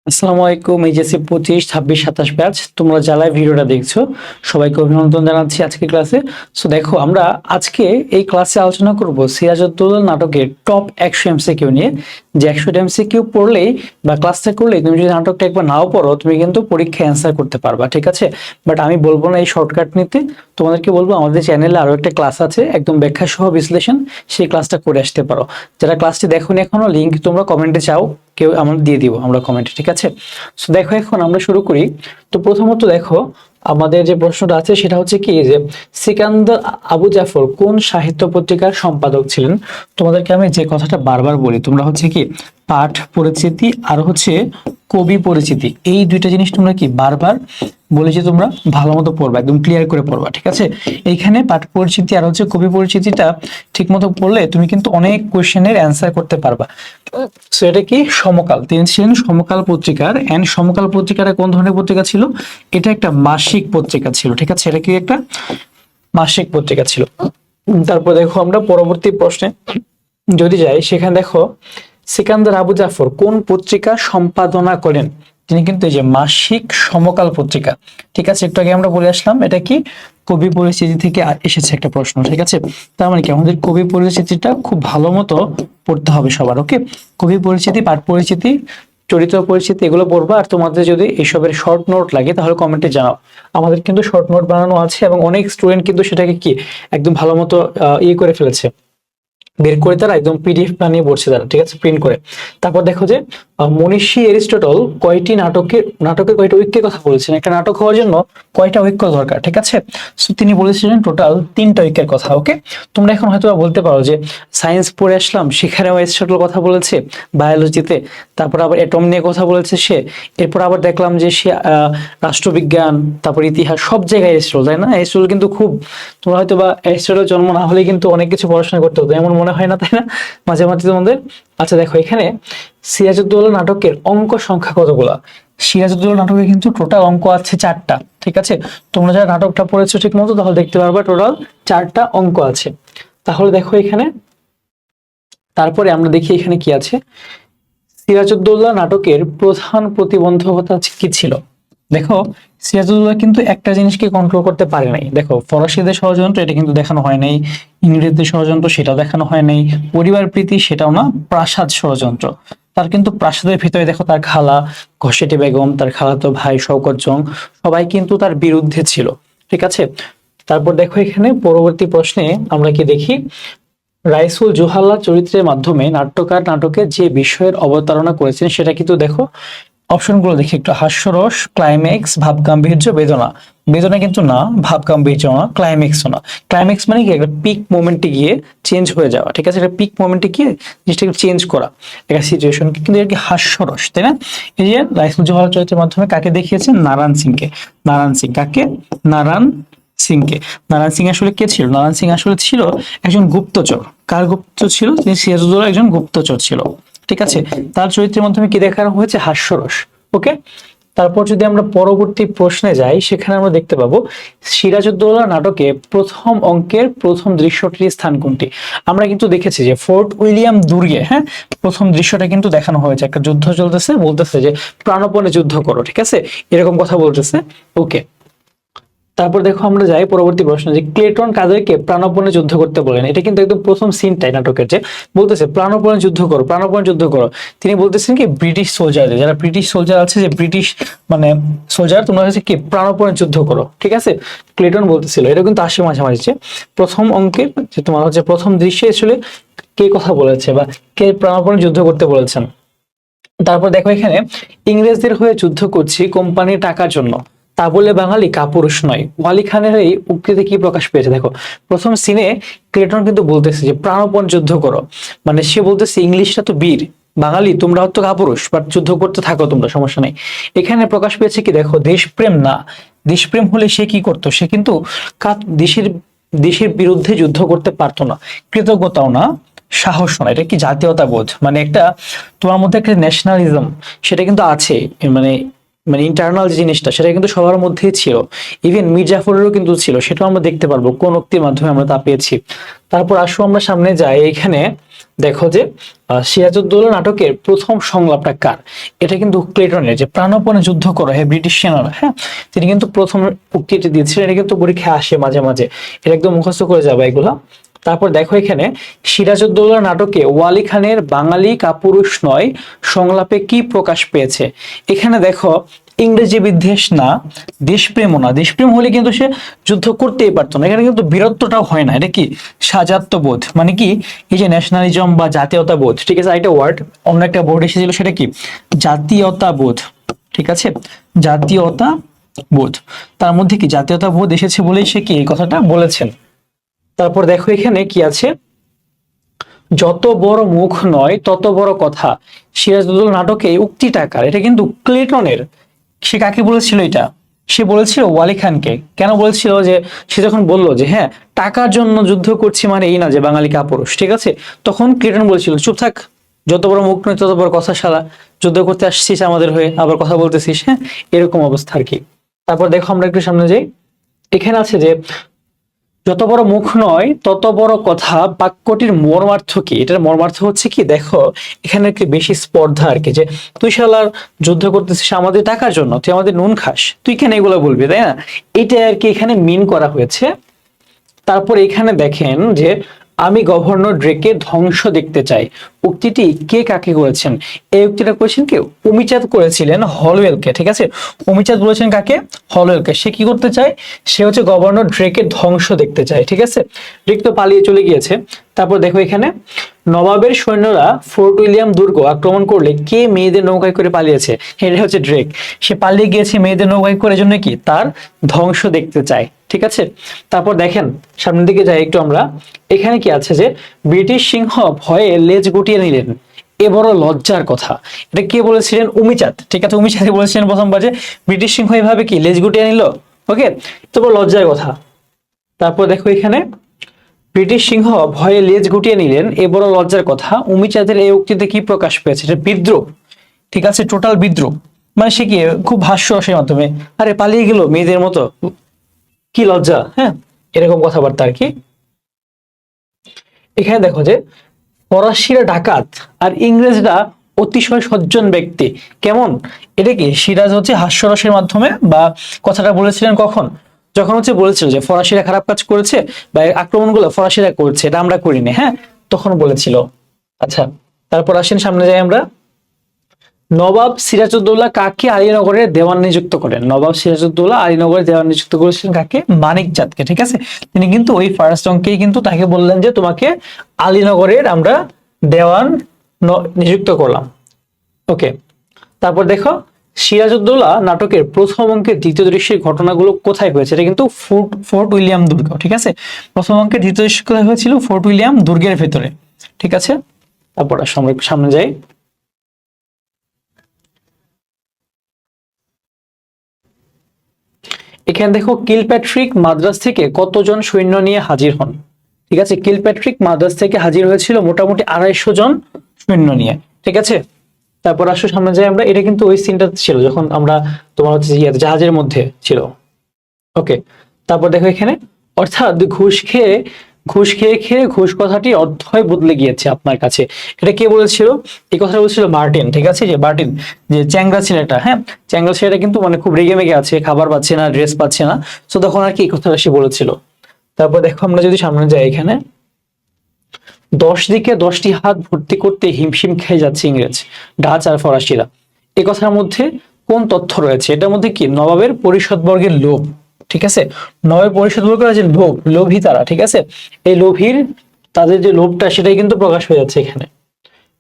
আসসালামু আলাইকুম। HSC 25, 26, 27 batch তোমরা যারা ভিডিওটা দেখছো সবাইকে অভিনন্দন জানাচ্ছি আজকে ক্লাসে। সো দেখো, আমরা আজকে এই ক্লাসে আলোচনা করব সিরাজউদ্দৌলা নাটকের টপ 100 এমসিকিউ নিয়ে। যে 100 এমসিকিউ পড়লেই বা ক্লাসটা করলেই তুমি যদি নাটকটা একবার নাও পড়ো তুমি কিন্তু পরীক্ষায় অ্যান্সার করতে পারবা, ঠিক আছে? বাট আমি বলবো না এই শর্টকাট নিতে, তোমাদেরকে বলবো আমাদের চ্যানেলে আরো একটা ক্লাস আছে একদম ব্যাখ্যা সহ বিশ্লেষণ, সেই ক্লাসটা করে আসতে পারো। যারা ক্লাসটি দেখোনি এখনো, লিংক তোমরা কমেন্টে চাও, কেউ আমরা দিয়ে দিব আমরা কমেন্টে, ঠিক আছে? সো দেখো, এখন আমরা শুরু করি। তো প্রথমত দেখো, আমাদের যে প্রশ্নটা আছে সেটা হচ্ছে কি, যে সিকান্দার আবু জাফর কোন সাহিত্য পত্রিকার সম্পাদক ছিলেন? তোমাদেরকে আমি যে কথাটা বারবার বলি, তোমরা হচ্ছে কি পাঠ পরিচিতি আর হচ্ছে কবি পরিচিতি, এই দুইটা জিনিস তোমরা কি বারবার বলে যে তোমরা ভালো মতো পড়বা, একদম ক্লিয়ার করে পড়বা, ঠিক আছে? এইখানে পাঠ পরিচিতি আর হচ্ছে কবি পরিচিতিটা ঠিক মতো পড়লে তুমি কিন্তু অনেক কোশ্চেনের অ্যান্সার করতে পারবা। সো এটা কি সমকাল, তিনি ছিলেন সমকাল পত্রিকার। এন্ড সমকাল পত্রিকাটা কোন ধরনের পত্রিকা ছিল? এটা একটা মাসিক পত্রিকা ছিল, ঠিক আছে? এটা কি একটা মাসিক পত্রিকা ছিল। তারপর দেখো, আমরা পরবর্তী প্রশ্নে যদি যাই, সেখানে দেখো সিকান্দার আবু জাফর কোন পত্রিকা সম্পাদনা করেন? তিনি কিন্তু এই যে মাসিক সমকাল পত্রিকা, ঠিক আছে? একটু আগে আমরা বলে আসলাম এটা কি কবি পরিচিতি থেকে এসেছে একটা প্রশ্ন, ঠিক আছে? তার মানে কি আমাদের কবি পরিচিতিটা খুব ভালো মতো পড়তে হবে সবার। ওকে, কবি পরিচিতি, পাঠ পরিচিতি, চরিত্র পরিচিতি এগুলো পড়বা। আর তোমাদের যদি এসবের শর্ট নোট লাগে তাহলে কমেন্টে জানাও। আমাদের কিন্তু শর্ট নোট বানানো আছে এবং অনেক স্টুডেন্ট কিন্তু সেটাকে কি একদম ভালো মতো ইয়ে করে ফেলেছে, বের করে তারা একদম পিডিএফ বানিয়ে পড়ছে তারা, ঠিক আছে, প্রিন্ট করে। তারপর দেখো যে মনীষী এরিস্টটল কয়টি নাটকের কয়টি ঐক্যের কথা বলেছেন? একটা নাটক হওয়ার জন্য কয়টা ঐক্য দরকার, ঠিক আছে? সো তিনি বলেছিলেন টোটাল 3টা ঐক্যের কথা। ওকে, তোমরা এখন হয়তো বলতে পারো যে সায়েন্স পড়ে আসলাম, সেখানেও এরিস্টটল কথা বলেছে বায়োলজিতে, তারপর আবার অ্যাটম নিয়ে কথা বলেছে সে, এরপর আবার দেখলাম যে সে রাষ্ট্রবিজ্ঞান, তারপর ইতিহাস, সব জায়গায় এরিস্টটল, তাই না? এরিস্টটল কিন্তু খুব, তোমরা হয়তো বা এরিস্টটল জন্ম না হলে কিন্তু অনেক কিছু পড়াশোনা করতে হতো, এমন মনে হয় না, তাই না? মাঝে মাঝে তোমাদের। আচ্ছা দেখো, এখানে সিরাজউদ্দৌলা নাটকের অঙ্ক সংখ্যা কতগুলা? সিরাজউদ্দৌলা নাটকে কিন্তু টোটাল অঙ্ক আছে 4টা, ঠিক আছে? তোমরা যারা নাটকটা পড়েছো ঠিক মতো তাহলে দেখতে পারবে টোটাল 4টা অঙ্ক আছে। তাহলে দেখো এখানে, তারপরে আমরা দেখি এখানে কি আছে। সিরাজউদ্দৌলা নাটকের প্রধান প্রতিবন্ধকতা কি ছিল? দেখো, সিরাজউদ্দৌলা কিন্তু একটা জিনিসকে কন্ট্রোল করতে পারে নাই। দেখো, ফরাসিদের ষড়যন্ত্র এটা কিন্তু দেখানো হয় নাই, ইংরেজদের ষড়যন্ত্র সেটাও দেখানো হয় নাই, পরিবার প্রীতি সেটাও না, প্রাসাদ ষড়যন্ত্র। তার কিন্তু প্রাসাদের ভিতরে দেখো তার খালা ঘসেটি বেগম, তার খালাতো ভাই শওকত জং, সবাই কিন্তু তার বিরুদ্ধে ছিল, ঠিক আছে? তারপর দেখো এখানে পরবর্তী প্রশ্নে আমরা কি দেখি, রাইসুল জোহাল্লা চরিত্রের মাধ্যমে নাট্যকার নাটকে যে বিষয়ের অবতারণা করেছেন সেটা কিন্তু দেখো, অপশনগুলো দেখি একটু। হাস্যরস, ক্লাইম্যাক্স, ভাবগাম্ভীর্য, বেদনা। বেদনা কিন্তু না, ভাবগাম্ভীর্য না, ক্লাইম্যাক্সও না। ক্লাইম্যাক্স মানে কি একটা পিক মোমেন্টে গিয়ে চেঞ্জ হয়ে যাওয়া, ঠিক আছে? একটা পিক মোমেন্টে গিয়ে জিনিসটাকে চেঞ্জ করা একটা সিচুয়েশন, কিন্তু এর কি হাস্যরস, তাই না? এই যে রাইসুল জোহার চরিত্রের মাধ্যমে কাকে দেখিয়েছেন? নারায়ণ সিংকে। নারায়ণ সিং কাকে? নারায়ণ সিংকে। নারায়ণ সিং আসলে কে ছিল? নারায়ণ সিং আসলে ছিল একজন গুপ্তচর। কার গুপ্তচর ছিল? তিনি সিরাজউদ্দৌলার একজন গুপ্তচর ছিল, ঠিক আছে? তার চরিত্রের মাধ্যমে কি দেখানো হয়েছে? হাস্যরস। ওকে, তারপর যদি আমরা পরবর্তী প্রশ্নে যাই, সেখানে আমরা দেখতে পাবো সিরাজউদ্দৌলা নাটকে প্রথম অঙ্কের প্রথম দৃশ্যটির স্থান কোনটি? আমরা কিন্তু দেখেছি যে ফোর্ট উইলিয়াম দুর্গে, হ্যাঁ, প্রথম দৃশ্যটা কিন্তু দেখানো হয়েছে, একটা যুদ্ধ চলতেছে, বলতেছে যে প্রাণপণে যুদ্ধ করো, ঠিক আছে, এরকম কথা বলতেছে। ওকে, তারপর দেখো আমরা যাই পরবর্তী প্রশ্ন, যে ক্লেটন কাদেরকে প্রাণপণে যুদ্ধ করতে বলেন? এটা কিন্তু একদম প্রথম সিনটাই নাটকের, যে বলতেছে প্রাণপণে যুদ্ধ করো, প্রাণপণে যুদ্ধ করো। তিনি বলতেছেন কি ব্রিটিশ সোলজারদের, যারা ব্রিটিশ সোলজার আছে, যে ব্রিটিশ মানে সোলজার, তোমরা হচ্ছে কি প্রাণপণে যুদ্ধ করো, ঠিক আছে? ক্লেটন বলতেছিল। এটা কিন্তু আসে মাঝামাঝি, যে প্রথম অঙ্কের যে তোমার হচ্ছে প্রথম দৃশ্যে আসলে কে কথা বলেছে বা কে প্রাণপণে যুদ্ধ করতে বলেছেন। তারপর দেখো এখানে, ইংরেজদের হয়ে যুদ্ধ করছি কোম্পানির টাকার জন্য, তা বলে বাঙালি কাপুরুষ নয়। ওয়ালি খানের এই উক্তিতে কি প্রকাশ পেয়েছে? দেখো, প্রথম সিনে ক্লেটন কিন্তু বলতেছে যে প্রাণপণ যুদ্ধ করো, মানে সে বলতেছে ইংলিশটা তো বীর, বাঙালি তোমরা হয়তো কাপুরুষ, বাট যুদ্ধ করতে থাকো তোমরা, সমস্যা নেই। এখানে প্রকাশ পেয়েছে কি, দেখো, দেশপ্রেম না। দেশপ্রেম হলে সে কি করতো? সে কিন্তু দেশের দেশের বিরুদ্ধে যুদ্ধ করতে পারতো না। কৃতজ্ঞতাও না, সাহস না, এটা কি জাতীয়তাবোধ, মানে একটা তোমার মধ্যে একটা ন্যাশনালিজম সেটা কিন্তু আছে, মানে মানে ইন্টারনাল যে জিনিসটা সেটা কিন্তু সবার মধ্যেই ছিল, ইভেন মীর জাফরেরও কিন্তু ছিল, সেটাও আমরা দেখতে পারবো কোন উক্তির মাধ্যমে আমরা তা পেয়েছি। তারপর আসো আমরা সামনে যাই, এখানে দেখো যে সিরাজউদ্দৌলা নাটকের প্রথম সংলাপটা কার? এটা কিন্তু ক্লেটনের, যে প্রাণপণে যুদ্ধ করো হে ব্রিটিশ সেনারা, হ্যাঁ, তিনি কিন্তু প্রথম উক্তিটি দিয়েছিলেন। এটা কিন্তু পরীক্ষায় আসে মাঝে মাঝে, এটা একদম মুখস্থ করে যাবে এগুলা। তারপর দেখো এখানে সিরাজউদ্দৌলা নাটকে ওয়ালি খানের বাঙালি কাপুরুষ নয় সংলাপে কি প্রকাশ পেয়েছে? এখানে দেখো ইংরেজি বিদ্বেষ না, দেশপ্রেমও না। দেশপ্রেম হলে কিন্তু সে যুদ্ধ করতেই পারতো না, এখানে কিন্তু বীরত্বটাও হয় না, এটা কি সাজাত্যবোধ, মানে কি এই যে ন্যাশনালিজম বা জাতীয়তাবোধ, ঠিক আছে, একটা ওয়ার্ড অন্য একটা বোর্ড এসেছিল, সেটা কি জাতীয়তাবোধ, ঠিক আছে, জাতীয়তাবোধ, তার মধ্যে কি জাতীয়তাবোধ এসেছে বলেই সে কি এই কথাটা বলেছেন। তারপর দেখো এখানে কি আছে, যত বড় মুখ নয় তত বড় কথা, সিরাজউদ্দৌলা নাটকে এই উক্তিটা কার? এটা কিন্তু ক্লেটনের। সে কাকে বলেছিল এটা? সে বলেছিল ওয়ালি খানকে। কেন বলেছিল? যে সে যখন বলল যে হ্যাঁ টাকার জন্য যুদ্ধ করছি, মানে এই না যে বাঙালি কাপুরুষ, ঠিক আছে, তখন ক্লেটন বলেছিল চুপ থাক, যত বড় মুখ নয় তত বড় কথা, শালা যুদ্ধ করতে আসছিস আমাদের হয়ে আবার কথা বলতেছিস, হ্যাঁ, এরকম অবস্থা আর কি। তারপর দেখো আমরা একটু সামনে যাই, এখানে আছে যে যত বড় মুখ নয় তত বড় কথা বাক্যটির মর্মার্থ কি? এটার মর্মার্থ হচ্ছে কি, দেখো এখানে একটু বেশি স্পর্ধা আর কি, যে তুই শালার যুদ্ধ করতেছিস আমাদের টাকার জন্য, তুই আমাদের নুন খাস, তুই কেন এগুলো বলবি, তাই না, এটা আর কি এখানে মিন করা হয়েছে। তারপর এখানে দেখেন যে আমি গভর্নর ড্রেকে ধ্বংস দেখতে চাই, উক্তিটি কে কাকে করেছেন? এই উক্তিটা করেছেন কে? অমিচাঁদ করেছিলেন হলওয়েলকে, ঠিক আছে, অমিচাঁদ বলেছেন কাকে? হলওয়েলকে। সে কি করতে চায়? সে হচ্ছে গভর্নর ড্রেকের ধ্বংস দেখতে চায়, ঠিক আছে, ড্রেক তো পালিয়ে চলে গিয়েছে। তারপর দেখো এখানে নবাবের সৈন্যরা ফোর্ট উইলিয়াম দুর্গ আক্রমণ করলে কে মেয়েদের নৌকায় করে পালিয়েছে? এটা হচ্ছে ড্রেক, সে পালিয়ে গিয়েছে মেয়েদের নৌকায় করে, জন্য কি তার ধ্বংস দেখতে চায়, ঠিক আছে। তারপর দেখেন সামনের দিকে যাই একটু আমরা, এখানে কি আছে যে ব্রিটিশ সিংহ ভয়ে লেজ গুটিয়ে নিলেন, এ বড় লজ্জার কথা। এটা কে বলেছিলেন? অমিচাঁদ, ঠিক আছে, অমিচাঁদ বলেছিলেন প্রথমবার যে ব্রিটিশ সিংহ এভাবে কি লেজ গুটিয়ে নিল, ওকে, তো বড় লজ্জার কথা। তারপর দেখো এখানে ব্রিটিশ সিংহ ভয়ে লেজ গুটিয়ে নিলেন, এ বড় লজ্জার কথা, অমিচাঁদের এই উক্তিতে কি প্রকাশ পেয়েছে? এটা বিদ্রোহ, ঠিক আছে, টোটাল বিদ্রোহ, মানে সে কি খুব হাস্যরসের মাধ্যমে আরে পালিয়ে গেল মেয়েদের মতো, কি লজ্জা, হ্যাঁ, এরকম কথাবার্তা আর কি। এখানে দেখো যে ফরাসিরা ডাকাত আর ইংরেজরা অতিশয় সজ্জন ব্যক্তি, কেমন? এটা কি সিরাজ হচ্ছে হাস্যরসের মাধ্যমে বা কথাটা বলেছিলেন কখন? যখন হচ্ছে বলেছিল যে ফরাসিরা খারাপ কাজ করেছে বা আক্রমণগুলো ফরাসিরা করছে, এটা আমরা করিনি, হ্যাঁ, তখন বলেছিল। আচ্ছা, তারপর আসেন সামনে যাই আমরা, নবাব সিরাজউদ্দৌলা কাকে আলীনগরের দেওয়ান নিযুক্ত করেন? নবাব সিরাজউদ্দৌলা আলীনগরের দেওয়ান নিযুক্ত করেছিলেন কাকে? মানিকজাতকে, ঠিক আছে, তিনি কিন্তু ওই ফার্স্ট অঙ্কেই কিন্তু তাকে বললেন যে তোমাকে আলীনগরের আমরা দেওয়ান নিযুক্ত করলাম, ওকে। তারপর দেখো সিরাজউদ্দৌলা নাটকের প্রথম অঙ্কের দ্বিতীয় দৃশ্যের ঘটনাগুলো কোথায় হয়েছে? এটা কিন্তু ফোর্ট উইলিয়াম দুর্গ, ঠিক আছে, প্রথম অঙ্কের দ্বিতীয় দৃশ্য কোথায় হয়েছিল? ফোর্ট উইলিয়াম দুর্গের ভেতরে, ঠিক আছে। তারপর আমরা একটু সামনে যাই, এখানে দেখো কিলপ্যাট্রিক মাদ্রাজ থেকে কতজন সৈন্য নিয়ে হাজির হন? ঠিক আছে, কিলপ্যাট্রিক মাদ্রাজ থেকে হাজির হয়েছিল মোটামুটি 250 জন সৈন্য নিয়ে, ঠিক আছে। তারপর আসো সামনে যাই আমরা, এটা কিন্তু ওই সিনটা ছিল যখন আমরা তোমার হচ্ছে জাহাজের মধ্যে ছিল, ওকে। তারপর দেখো এখানে অর্থাৎ ঘুষ খেয়ে খেয়ে ঘুষ কথাটি অর্থই বদলে গিয়েছে আপনার কাছে, এটা কে বলেছিল? এই কথা বলেছিল মার্টিন, ঠিক আছে, যে মার্টিন, যে চ্যাংরা ছেলেটা, হ্যাঁ, চ্যাংরা ছেলেটা কিন্তু মানে খুব রেগে মেগে আছে, খাবার পাচ্ছে না, ড্রেস পাচ্ছে না, তো তখন আর কি এই কথাটা সে বলেছিল। তারপর দেখো আমরা যদি সামনে যাই, এখানে 10 দিকে 10টি হাত ভর্তি করতে হিমশিম খেয়ে যাচ্ছে ইংরেজ, ডাচ আর ফরাসিরা, এই কথার মধ্যে কোন তথ্য রয়েছে? এটার মধ্যে কি নবাবের পরিষদবর্গের লোভ, ঠিক আছে, নবাবের পরিষদবর্গের যে লোভী তারা, ঠিক আছে, এই লোভীর তাদের যে লোভটা সেটাই কিন্তু প্রকাশ হয়ে যাচ্ছে এখানে।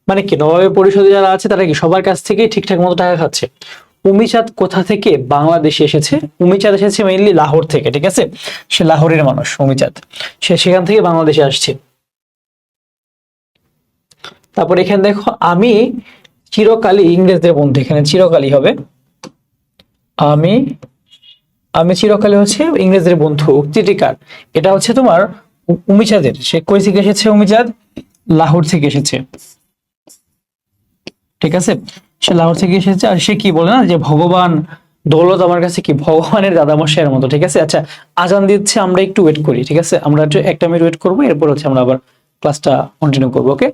মানে কি নবাবের পরিষদে যারা আছে তারা কি সবার কাছ থেকে ঠিকঠাক মতো টাকা খাচ্ছে? উমিচাঁদ কোথা থেকে বাংলাদেশে এসেছে? উমিচাঁদ এসেছে মেইনলি লাহোর থেকে, ঠিক আছে, সে লাহোরের মানুষ উমিচাঁদ, সে সেখান থেকে বাংলাদেশে আসছে। তারপর এখানে দেখো আমি চিরকালই ইংরেজদের বন্ধু, এখানে চিরকালই হবে আমি আমি চিরকালই হচ্ছে ইংরেজদের বন্ধু, উক্তিটি কার? এটা হচ্ছে তোমার উমিচাঁদের। সে কই থেকে এসেছে? উমিচাঁদ লাহোর থেকে এসেছে, ঠিক আছে। সে লাহোর থেকে এসেছে, আর সে কি বলে না যে ভগবান, দৌলত আমার কাছে কি ভগবানের দাদামশাইয়ের মতো। ঠিক আছে, আচ্ছা আজান দিচ্ছে, আমরা একটু ওয়েট করি। ঠিক আছে, আমরা একটু একটা মিনিট ওয়েট করবো, এরপর হচ্ছে আমরা আবার ক্লাসটা কন্টিনিউ করবো। ওকে।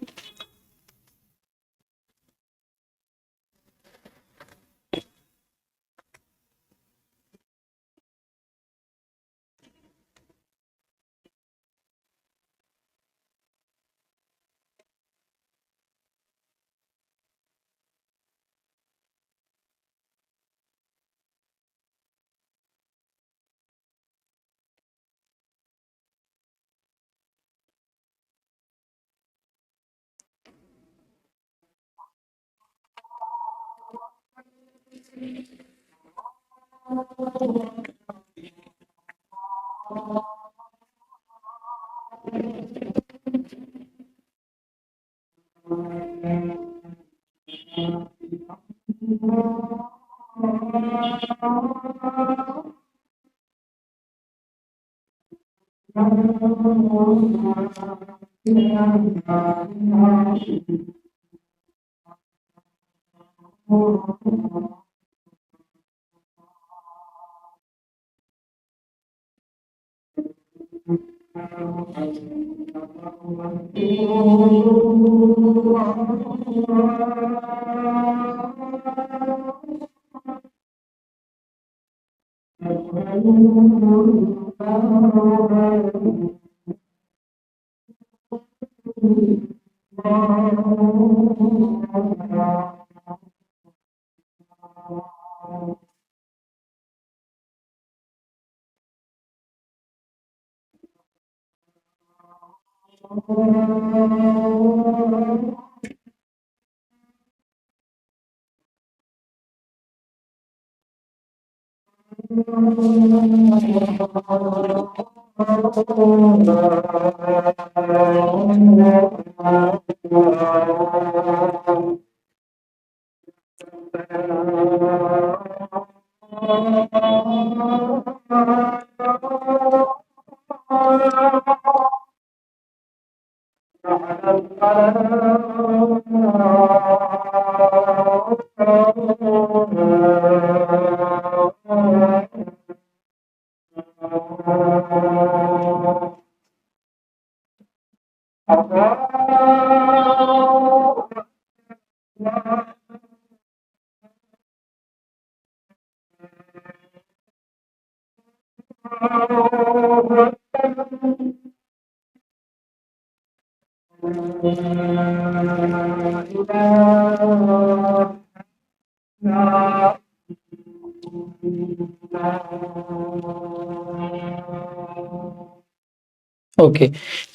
ওকে,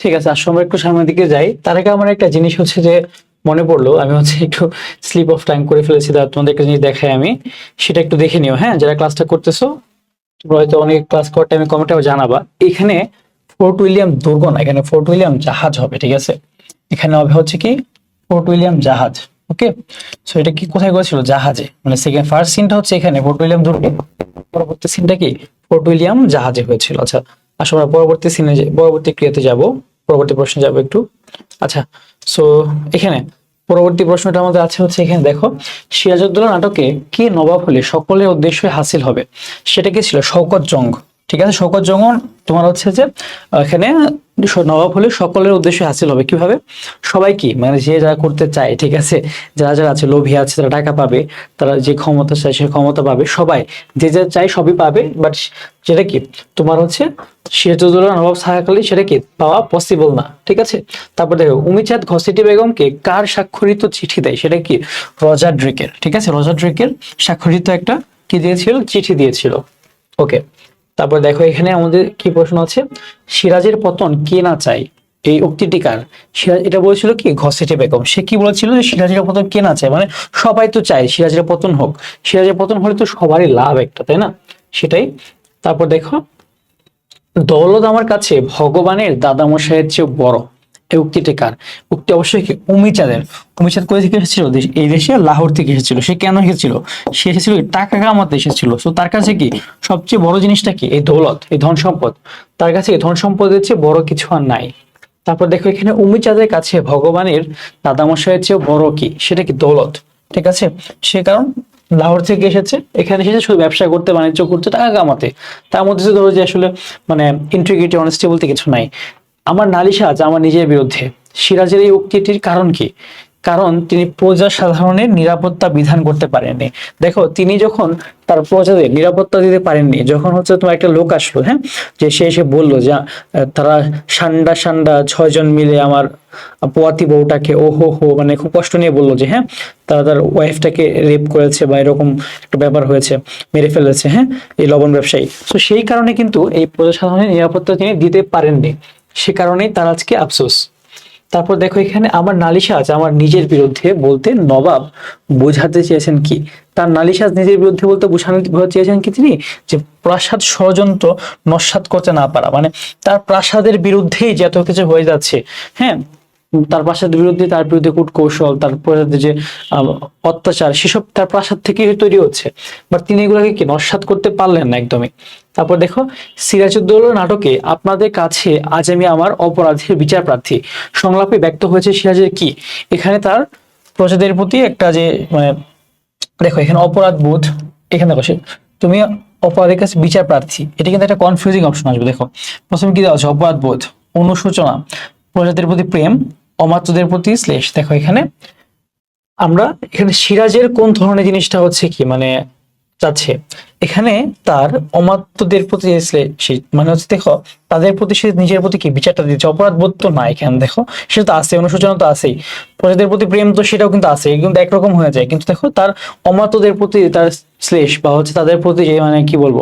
ঠিক আছে, আসলে আমরা একটু সামনের দিকে যাই। তার আগে আমার একটা জিনিস হচ্ছে যে মনে পড়লো, আমি হচ্ছে একটু স্লিপ অফ টাইম করে ফেলেছি, তোমাদের একটা জিনিস দেখাই আমি, সেটা একটু দেখে নিও। হ্যাঁ, যারা ক্লাসটা করতেছো তোমরা হয়তো অনেক ক্লাস করার টাইমে কমেন্টে জানাবা। এখানে ফোর্ট উইলিয়াম দুর্গ না, এখানে ফোর্ট উইলিয়াম জাহাজ হবে। ঠিক আছে, এখানে হবে হচ্ছে কি ফোর্ট উইলিয়াম জাহাজ। ওকে, সো এটা কি কোথায় করেছিল? জাহাজে, মানে সেকেন্ড ফার্স্ট সিনটা হচ্ছে এখানে ফোর্ট উইলিয়াম দুর্গে, পরবর্তী সিনটা কি ফোর্ট উইলিয়াম জাহাজে হয়েছিল। আচ্ছা আসলে আমরা পরবর্তী সিনে পরবর্তী ক্রিয়াতে যাব, পরবর্তী প্রশ্নে যাব একটু। আচ্ছা, সো এখানে পরবর্তী প্রশ্নটা আমাদের আছে হচ্ছে এখানে দেখো, সিরাজউদ্দৌলা নাটকে কে নবাব হলে সকলের উদ্দেশ্য হাসিল হবে? সেটা কি ছিল? শওকত জং। ঠিক আছে, শওকত জং তোমার হচ্ছে যে এখানে নবাব হলে সকলের উদ্দেশ্য হাসিল হবে কিভাবে? সবাই কি মানে যে যা করতে চায়, ঠিক আছে, যারা যারা আছে লোভী আছে তারা টাকা পাবে, তারা যে ক্ষমতা চায় সে ক্ষমতা পাবে, সবাই যে যা চায় সবই পাবে। বাট যেটা কি তোমার হচ্ছে সিরাজউদ্দৌলা নবাব থাকাকালীন সেটা কি পাওয়া পসিবল না। ঠিক আছে, তারপর দেখো উমিচাঁদ ঘসেটি বেগমকে কার স্বাক্ষরিত চিঠি দেয়? সেটা কি রজার ড্রেকের। ঠিক আছে, রজার ড্রেকের স্বাক্ষরিত একটা কি দিয়েছিল? চিঠি দিয়েছিল। ওকে, তারপর দেখো এখানে আমাদের কি প্রশ্ন আছে, সিরাজের পতন কে না চায়? এই উক্তিটি কার? সিরাজ এটা বলেছিল কি ঘসেটে বেগম। সে কি বলেছিল যে সিরাজের পতন কে না চায়, মানে সবাই তো চায় সিরাজের পতন হোক, সিরাজের পতন হলে তো সবারই লাভ একটা, তাই না? সেটাই। তারপর দেখো, দৌলত আমার কাছে ভগবানের দাদামশাইয়ের চেয়ে বড়, এই উক্তিটি কার? উক্তি অবশ্যই কি উমিচাঁদের। উমিচাঁদ কোথা থেকে এসেছিল? এই দেশে লাহোর থেকে এসেছিল। সে কেন এসেছিল? সে এসেছিল টাকা কামাতে এসেছিল। তো তার কাছে কি সবচেয়ে বড় জিনিসটা কি? এই দৌলত, এই ধন সম্পদ। তার কাছে ধন সম্পদের চেয়ে বড় কিছু আর নাই। তারপর দেখো এখানে উমিচাঁদের কাছে ভগবানের দাদামশাইয়ের চেয়ে বড় কি? সেটা কি দৌলত। ঠিক আছে। সে কারণ লাহোর থেকে এসেছে, এখানে এসেছে শুধু ব্যবসা করতে, বাণিজ্য করতে, টাকা কামাতে। তার মধ্যে যে ধরো যে আসলে মানে ইন্টিগ্রিটি অনেস্টি বলতে কিছু নাই। আমার নালিশ আজ আমার নিজের বিরুদ্ধে। সিরাজের এই উক্তিটির কারণ কি? কারণ তিনি প্রজা সাধারণের নিরাপত্তা বিধান করতে পারেননি। দেখো, তিনি যখন তার প্রজাদের নিরাপত্তা দিতে পারেননি, যখন হচ্ছে তোমার একটা লোক আসলো, হ্যাঁ, যে সে এসে বললো যে তারা সান্ডা সান্ডা 6 জন মিলে আমার পোয়াতি বউটাকে ও হো হো মানে খুব কষ্ট নিয়ে বললো যে হ্যাঁ তারা তার ওয়াইফটাকে রেপ করেছে বা এরকম একটা ব্যাপার হয়েছে, মেরে ফেলেছে, হ্যাঁ, এই লবণ ব্যবসায়ী। তো সেই কারণে কিন্তু এই প্রজাসাধারণের নিরাপত্তা তিনি দিতে পারেননি, সে কারণেই তার আজকে আফসোস। তারপর দেখো এখানে আমার নালিশাজ আমার নিজের বিরুদ্ধে বলতে নবাব বোঝাতে চেয়েছেন কি? তার নালিশাজ নিজের বিরুদ্ধে বলতে বোঝাতে চেয়েছেন কি তিনি? যে প্রাসাদ ষড়যন্ত্র নস্যাৎ করতে না পারা, মানে তার প্রাসাদের বিরুদ্ধেই যে এত কিছু হয়ে যাচ্ছে, হ্যাঁ, তার প্রাসাদের বিরুদ্ধে, তার বিরুদ্ধে কূটকৌশল, তার প্রাসাদের যে অত্যাচার, সেসব তার প্রাসাদ থেকেই তৈরি হচ্ছে, বাট তিনি এগুলোকে কি নস্যাৎ করতে পারলেন না একদমই। তারপর দেখো, সিরাজউদ্দৌলা নাটকে আপনাদের কাছে আজ আমি আমার অপরাধের বিচার প্রার্থী সংলাপে ব্যক্ত হয়েছে সিরাজের কি? এখানে তার প্রজাদের প্রতি একটা যে মানে দেখো এখানে অপরাধ বোধ, এখানে বসে তুমি অপরাধের কাছে বিচার প্রার্থী, এটা কিন্তু একটা কনফিউজিং অপশন আসবে। দেখো প্রথমে কি দেওয়া আছে? অপরাধ বোধ, অনুশোচনা, প্রজাদের প্রতি প্রেম, অমাত্যদের প্রতি শ্লেষ। দেখো এখানে আমরা এখানে সিরাজের কোন ধরনের জিনিসটা হচ্ছে কি মানে চাচ্ছে, এখানে তার অমাত্যদের প্রতি মানে হচ্ছে দেখো তাদের প্রতি সে নিজের প্রতি কি বিচারটা দিচ্ছে, অপরাধ বোধ তো না এখানে, দেখো সেটা তো আছে, অনুশোচনা তো আছেই, প্রজাদের প্রতি প্রেম তো সেটাও কিন্তু আছে, কিন্তু একরকম হয়ে যায়। কিন্তু দেখো তার অমাত্যদের প্রতি তার শ্লেষ বা হচ্ছে তাদের প্রতি যে মানে কি বলবো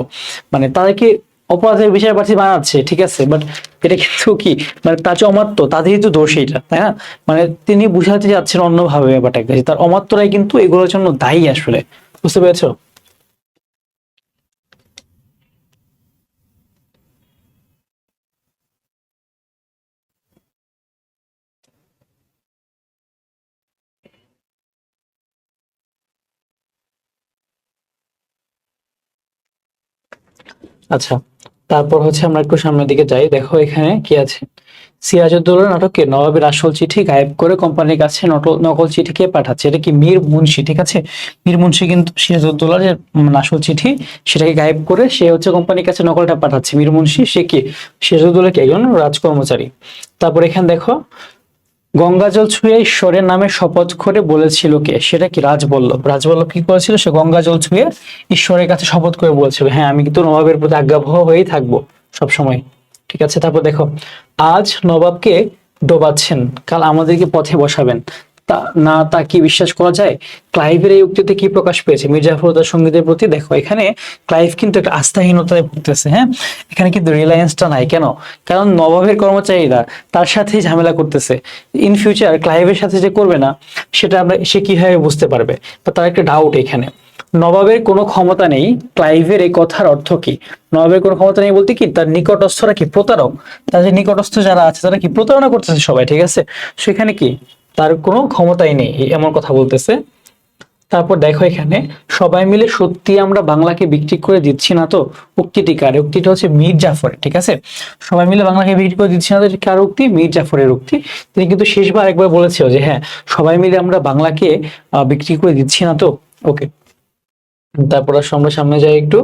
মানে তাদেরকে অপরাধের বিচার প্রার্থী বানাচ্ছে, ঠিক আছে, বাট এটা কিন্তু কি মানে তার যে অমাত্য তাদেরই তো দোষ এটা, তাই না? মানে তিনি বুঝাতে যাচ্ছেন অন্যভাবে ব্যাপারটাকে, তার অমাত্যরাই কিন্তু এগুলোর জন্য দায়ী আসলে, বুঝতে পেরেছো? আচ্ছা, তারপর হচ্ছে আমরা একটু সামনের দিকে যাই। দেখো এখানে কি আছে? সিরাজউদ্দৌলা নাটকে নবাবের আসল চিঠি গায়েব করে কোম্পানির কাছে নকল চিঠি কে পাঠাচ্ছে? এটা কি মীর মুন্সি, ঠিক আছে, মীর মুন্সি কিন্তু সিরাজউদ্দৌলার যে আসল চিঠি সেটাকে গায়েব করে সে হচ্ছে কোম্পানির কাছে নকলটা পাঠাচ্ছে। মীর মুন্সি সে কি সিরাজউদ্দৌলা কি একজন রাজকর্মচারী। তারপর এখানে দেখো, গঙ্গাজল ছুঁয়ে ঈশ্বরের নামে শপথ করে বলেছিল কে? সেটা কি রাজবল্লভ। রাজবল্লভ কি করেছিল? সে গঙ্গাজল ছুঁয়ে ঈশ্বরের কাছে শপথ করে বলেছিল হ্যাঁ আমি কিন্তু নবাবের প্রতি আজ্ঞাবহ হয়েই থাকবো সব সময়, ঠিক আছে। তারপর দেখো, আজ নবাবকে ডোবাচ্ছেন, কাল আমাদেরকে পথে বসাবেন, তা না তা কি বিশ্বাস করা যায়? ক্লাইভের এই উক্তিতে কি প্রকাশ পেয়েছে মির্জা ফখরুল তার সঙ্গীতের প্রতি? দেখো এখানে ক্লাইভ কিন্তু একটা আস্থাহীনতায় ভুগতেছে, হ্যাঁ, এখানে কিন্তু রিলায়েন্সটা নাই। কেন? কারণ নবাবের কর্মচারীরা তার সাথেই ঝামেলা করতেছে। ইন ফিউচার ক্লাইভের সাথে যে করবে না সেটা আমরা সে কিভাবে বুঝতে পারবে, বা তার একটা ডাউট এখানে। নবাবের কোনো ক্ষমতা নেই, ক্লাইভের এই কথার অর্থ কি? নবাবের কোনো ক্ষমতা নেই বলতে কি তার নিকটস্থরা কি প্রতারক, তাদের নিকটস্থ যারা আছে তারা কি প্রতারণা করতেছে সবাই, ঠিক আছে, সেখানে কি তার কোনো ক্ষমতাই নেই এমন কথা বলতেছে। তারপর দেখো এখানে, সবাই মিলে সত্যি আমরা বাংলাকে বিক্রি করে দিচ্ছি না তো? উক্তিটি কার? উক্তিটা হচ্ছে মীর জাফরের, ঠিক আছে, সবাই মিলে বাংলাকে বিক্রি করে দিচ্ছি না তো কার উক্তি? মীর জাফরের উক্তি। তিনি কিন্তু শেষবার একবার বলেছিল যে হ্যাঁ সবাই মিলে আমরা বাংলাকে বিক্রি করে দিচ্ছি না তো। ওকে, তারপর আমরা সামনে যাই একটু।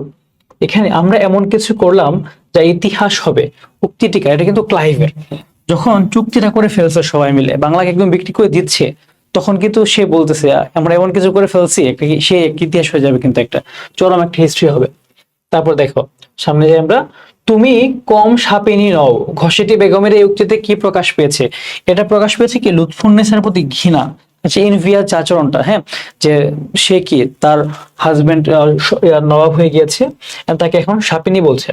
এখানে আমরা এমন কিছু করলাম যা ইতিহাস হবে, উক্তিটি কার? এটা কিন্তু ক্লাইভের। যখন চুক্তিটা করে ফেলছে সবাই মিলে বাংলাকে একদম বিক্রি করে দিচ্ছে, তখন কিন্তু সে বলতেছে আমরা এমন কিছু করে ফেলছি একটা সে একটা ইতিহাস হয়ে যাবে, কিন্তু একটা চরম একটা হিস্ট্রি হবে। তারপর দেখো সামনে যাই আমরা, তুমি কম সাপিনী নও, ঘসেটি বেগমের এই উক্তিতে কি প্রকাশ পেয়েছে? এটা প্রকাশ পেয়েছে কি লুৎফুন্নেসার প্রতি ঘৃণা, আচ্ছা ইনভিয়ার যে আচরণটা, হ্যাঁ, যে সে কি তার হাজবেন্ড নবাব হয়ে গিয়েছে তাকে এখন সাপিনী বলছে।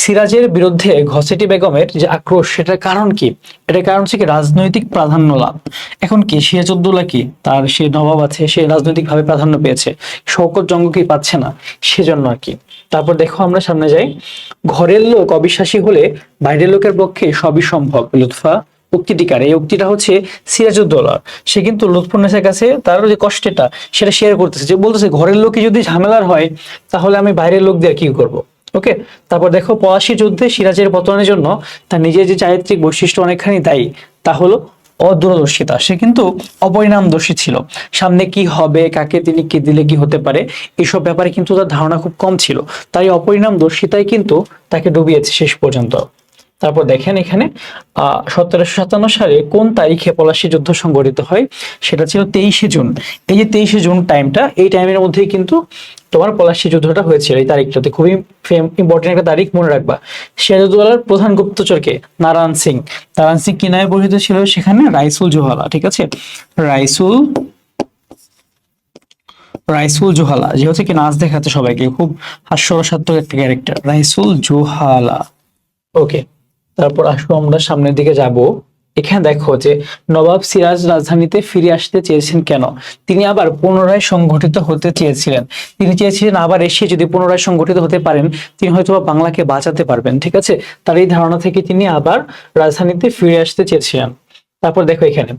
সিরাজের বিরুদ্ধে ঘসেটি বেগমের যে আক্রোশ সেটার কারণ কি? এটার কারণ হচ্ছে কি রাজনৈতিক প্রাধান্য লাভ। এখন কি সিরাজউদ্দৌলা কি তার সে নবাব আছে, সে রাজনৈতিক ভাবে প্রাধান্য পেয়েছে, শওকত জঙ্গকে পাচ্ছে না, সেজন্য আর কি। তারপর দেখো আমরা সামনে যাই, ঘরের লোক অবিশ্বাসী হলে বাইরের লোকের পক্ষে সবই সম্ভব। লুৎফা উক্তিটি কার? এই উক্তিটা হচ্ছে সিরাজউদ্দৌলা। সে কিন্তু লুৎফুন্নেসার কাছে তার যে কষ্টটা সেটা শেয়ার করতেছে, যে বলতেছে ঘরের লোকই যদি ঝামেলার হয় তাহলে আমি বাইরের লোক দিয়ে কি করব। ওকে, তারপর দেখো, পলাশী যুদ্ধে সিরাজের পতনের জন্য তার নিজের যে চারিত্রিক বৈশিষ্ট্য অনেকখানি দায়ী, তা হলো অদূরদর্শিতা, সে কিন্তু অপরিণামদর্শী ছিল। সামনে কি হবে, কাকে তিনি কি দিলে কি হতে পারে, এইসব ব্যাপারে কিন্তু তার ধারণা খুব কম ছিল। তাই অপরিণামদর্শিতাই কিন্তু তাকে ডুবিয়েছে শেষ পর্যন্ত। তারপর দেখেন এখানে 1757 সালে কোন তারিখে পলাশী যুদ্ধ সংঘটিত হয়, সেটা ছিল 23শে জুন। এই যে 23শে জুন টাইমটা, এই টাইমের মধ্যেই কিন্তু তোমার পলাশী যুদ্ধটা হয়েছিল। এই তারিখটাতে খুবই ইম্পর্টেন্ট একটা তারিখ, মনে রাখবা। সিরাজউদ্দৌলার প্রধান গুপ্তচরকে নারায়ণ সিং। নারায়ণ সিং কি নামে পরিচিত ছিল সেখানে? রাইসুল জোহালা। ঠিক আছে, রাইসুল রাইসুল জোহালা, যে হচ্ছে কি নাচ দেখাচ্ছে সবাইকে, খুব হাস্যরসাত্মক একটা ক্যারেক্টার, রাইসুল জোহালা। ওকে, তারপর আসো আমরা সামনের দিকে যাব। এখানে দেখো যে নবাব সিরাজ রাজধানীতে ফিরে আসতে চেয়েছেন কেন? তিনি আবার পুনরায় সংগঠিত হতে চেয়েছিলেন। তিনি চেয়েছিলেন আবার এসে যদি পুনরায় সংগঠিত হতে পারেন, তিনি হয়তো বাংলাকে বাঁচাতে পারবেন। ঠিক আছে, তার এই ধারণা থেকে তিনি আবার রাজধানীতে ফিরে আসতে চেয়েছিলেন। তারপর দেখো এখানে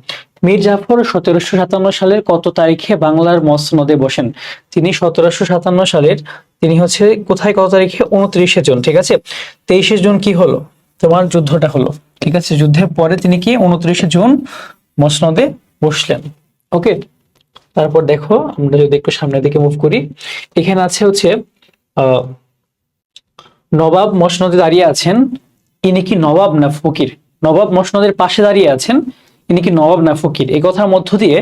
মীর জাফর 1757 সালের কত তারিখে বাংলার মসনদে বসেন? তিনি 1757 সালের, তিনি হচ্ছে কোথায়, কত তারিখে? 29শে জুন। ঠিক আছে, 23শে জুন কি হলো, তোমার যুদ্ধটা হলো। ঠিক আছে, যুদ্ধের পরে তিনি কি 29শে জুন মসনদে বসলেন। ওকে, তারপর দেখো আমরা যদি একটু সামনের দিকে মুভ করি, এখানে আছে হচ্ছে আহ নবাব মসনদে দাঁড়িয়ে আছেন, ইনি কি নবাব না ফকির? নবাব মসনদের পাশে দাঁড়িয়ে আছেন, ইনি কি নবাব না ফকির? এই কথার মধ্য দিয়ে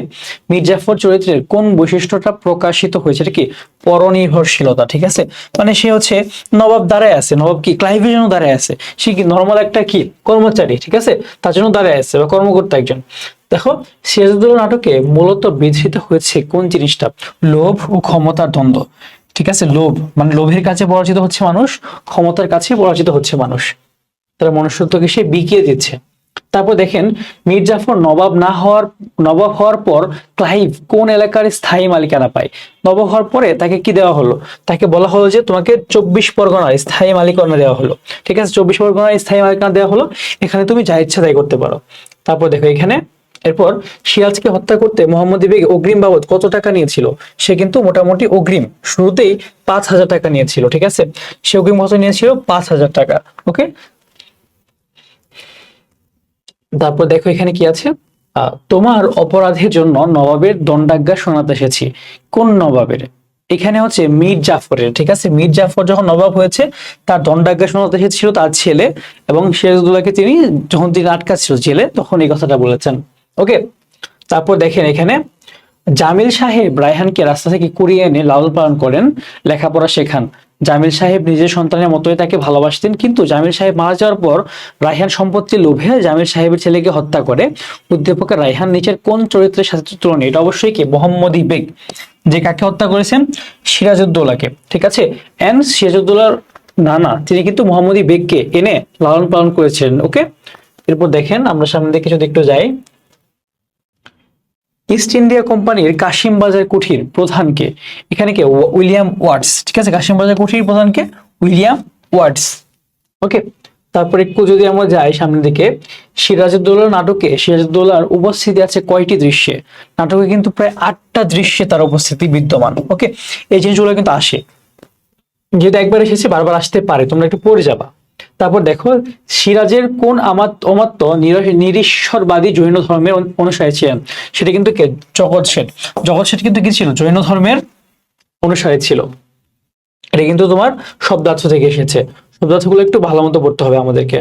মীর জাফর চরিত্রের কোন বৈশিষ্ট্যটা প্রকাশিত হয়েছে? এটা কি পরনির্ভরশীলতা। ঠিক আছে, মানে সে হচ্ছে নবাব দাঁড়ায় আছে, নবাব কি ক্লাইভের জন্য দাঁড়ায় আছে, সে কি নর্মাল একটা কি কর্মচারী, ঠিক আছে, তার জন্য দাঁড়ায় আছে, বা কর্মকর্তা একজন। দেখো সিরাজউদ্দৌলা নাটকে মূলত বিধৃত হয়েছে কোন জিনিসটা? লোভ ও ক্ষমতার দ্বন্দ্ব। ঠিক আছে, লোভ মানে লোভের কাছে পরাজিত হচ্ছে মানুষ, ক্ষমতার কাছে পরাজিত হচ্ছে মানুষ, তারা মনুষ্যত্বকে সে বিকিয়ে দিচ্ছে। তারপর দেখেন মীর জাফর নবাব হওয়ার পর ক্লাইভ কোন এলাকার স্থায়ী মালিকানা পায়? নবাব হওয়ার পরে তাকে কি দেওয়া হলো? তাকে বলা হলো যে তোমাকে 24 পরগনার স্থায়ী মালিকানা দেওয়া হলো। ঠিক আছে, 24 পরগনার স্থায়ী মালিকানা দেওয়া হলো, এখানে তুমি যা ইচ্ছা তাই করতে পারো। তারপর দেখো এখানে এরপর সিরাজকে হত্যা করতে মোহাম্মদী বেগ অগ্রিম বাবদ কত টাকা নিয়েছিল? সে কিন্তু মোটামুটি অগ্রিম শুরুতেই 5000 টাকা নিয়েছিল। ঠিক আছে, সে অগ্রিম কত নিয়েছিল? 5000 টাকা। ওকে, তারপর দেখো এখানে কি আছে, তোমার অপরাধের জন্য নবাবের দণ্ডাজ্ঞা শোনাতে এসেছি। কোন নবাবের? এখানে হচ্ছে মীর জাফরের। ঠিক আছে, মীর জাফর যখন নবাব হয়েছে, তার দণ্ডাজ্ঞা শোনাতে এসেছিল তার ছেলে, এবং সিরাজউদ্দৌলাকে তিনি যখন তিনি আটকাচ্ছিল জেলে, তখন এই কথাটা বলেছেন। ওকে, তারপর দেখেন এখানে জামিল সাহেব রায়হানকে রাস্তা থেকে কুড়িয়ে এনে লালন পালন করেন, লেখাপড়া শেখান। জামিল সাহেব নিজের সন্তানের মতোই তাকে ভালোবাসতেন, কিন্তু জামিল সাহেব মারা যাওয়ার পর রায়হান সম্পত্তির লোভে জামিল সাহেবের ছেলেকে হত্যা করে। অধ্যাপক রায়হান নিচের কোন চরিত্রের সাথে তুলনা? এটা অবশ্যই কি মোহাম্মদী বেগ, যে কাকে হত্যা করেছেন? সিরাজউদ্দৌলাকে। ঠিক আছে, এন্ড সিরাজউদ্দৌলার নানা তিনি কিন্তু মোহাম্মদী বেগকে এনে লালন পালন করেছেন। ওকে, এরপর দেখেন আমরা সামনে দিকে যদি একটু যাই, ইস্ট ইন্ডিয়া কোম্পানির কাশিম বাজার কুঠির প্রধানকে? এখানে কে? William Watts. ঠিক আছে, কাশিম বাজার কুঠির প্রধানকে? William Watts. ওকে, তারপর একটু যদি আমরা যাই সামনের দিকে, সিরাজউদ্দৌলা নাটকে সিরাজউদ্দৌলার উপস্থিতি আছে কয়টি দৃশ্যে? নাটকে কিন্তু প্রায় 8টা দৃশ্যে তার উপস্থিতি বিদ্যমান। ওকে, এই জিনিসগুলো কিন্তু আসে, যেহেতু একবার এসেছে বারবার আসতে পারে, তোমরা একটু পড়ে যাবা। তারপর দেখো সিরাজের কোন অমাত্য নিরীশ্বরবাদী জৈন ধর্মের অনুসারী ছিলেন? সেটা কিন্তু কে? জগৎ শেঠ। জগৎ শেঠ কিন্তু কি ছিল? জৈন ধর্মের অনুসারী ছিল। এটা কিন্তু তোমার শব্দার্থ থেকে এসেছে, শব্দার্থগুলো একটু ভালো মতো পড়তে হবে আমাদেরকে।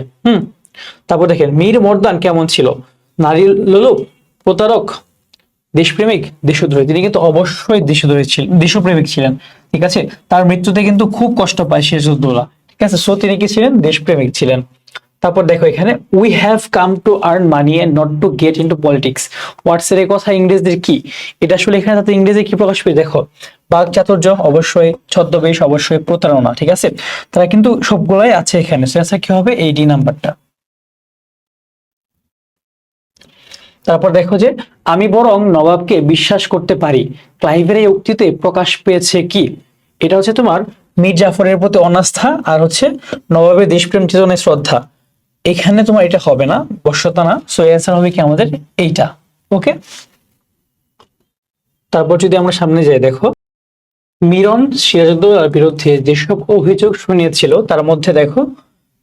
তারপর দেখেন মীর মর্দান কেমন ছিল? নারী লোলুপ, প্রতারক, দেশপ্রেমিক, দেশদ্রোহী? তিনি কিন্তু অবশ্যই দেশদ্রোহী ছিলেন, দেশপ্রেমিক ছিলেন। ঠিক আছে, তার মৃত্যুতে কিন্তু খুব কষ্ট পায় সিরাজউদ্দৌলা। ঠিক আছে, সো তিনি কি ছিলেন? দেশপ্রেমিক ছিলেন। তারপর দেখো এখানে we have come to earn money and not to get into politics. What's এর কথা ইংরেজদের কি? এটা আসলে এখানে তাতে ইংরেজি কি প্রকাশ পেয়ে? দেখো বাকচাতুর্য অবশ্যই, ছদ্মবেশ অবশ্যই, প্রতারণা। ঠিক আছে, তারা কিন্তু সবগুলাই আছে এখানে। সেটা কি হবে? এই ডি নাম্বারটা। তারপর দেখো যে আমি বরং নবাবকে বিশ্বাস করতে পারি, ক্লাইভের এই উক্তিতে প্রকাশ পেয়েছে কি? এটা হচ্ছে তোমার মীর জাফরের প্রতি অনাস্থা, আর হচ্ছে নবাবের দেশপ্রেম চেতনায় শ্রদ্ধা। এখানে তোমার এটা হবে না, বশ্যতা না, সো অ্যান্সার হবে কি আমাদের এইটা। ওকে, তারপর যদি আমরা সামনে যাই, দেখো মিরন সিরাজউদ্দৌলার বিরুদ্ধে যেসব অভিযোগ শুনিয়েছিল তার মধ্যে দেখো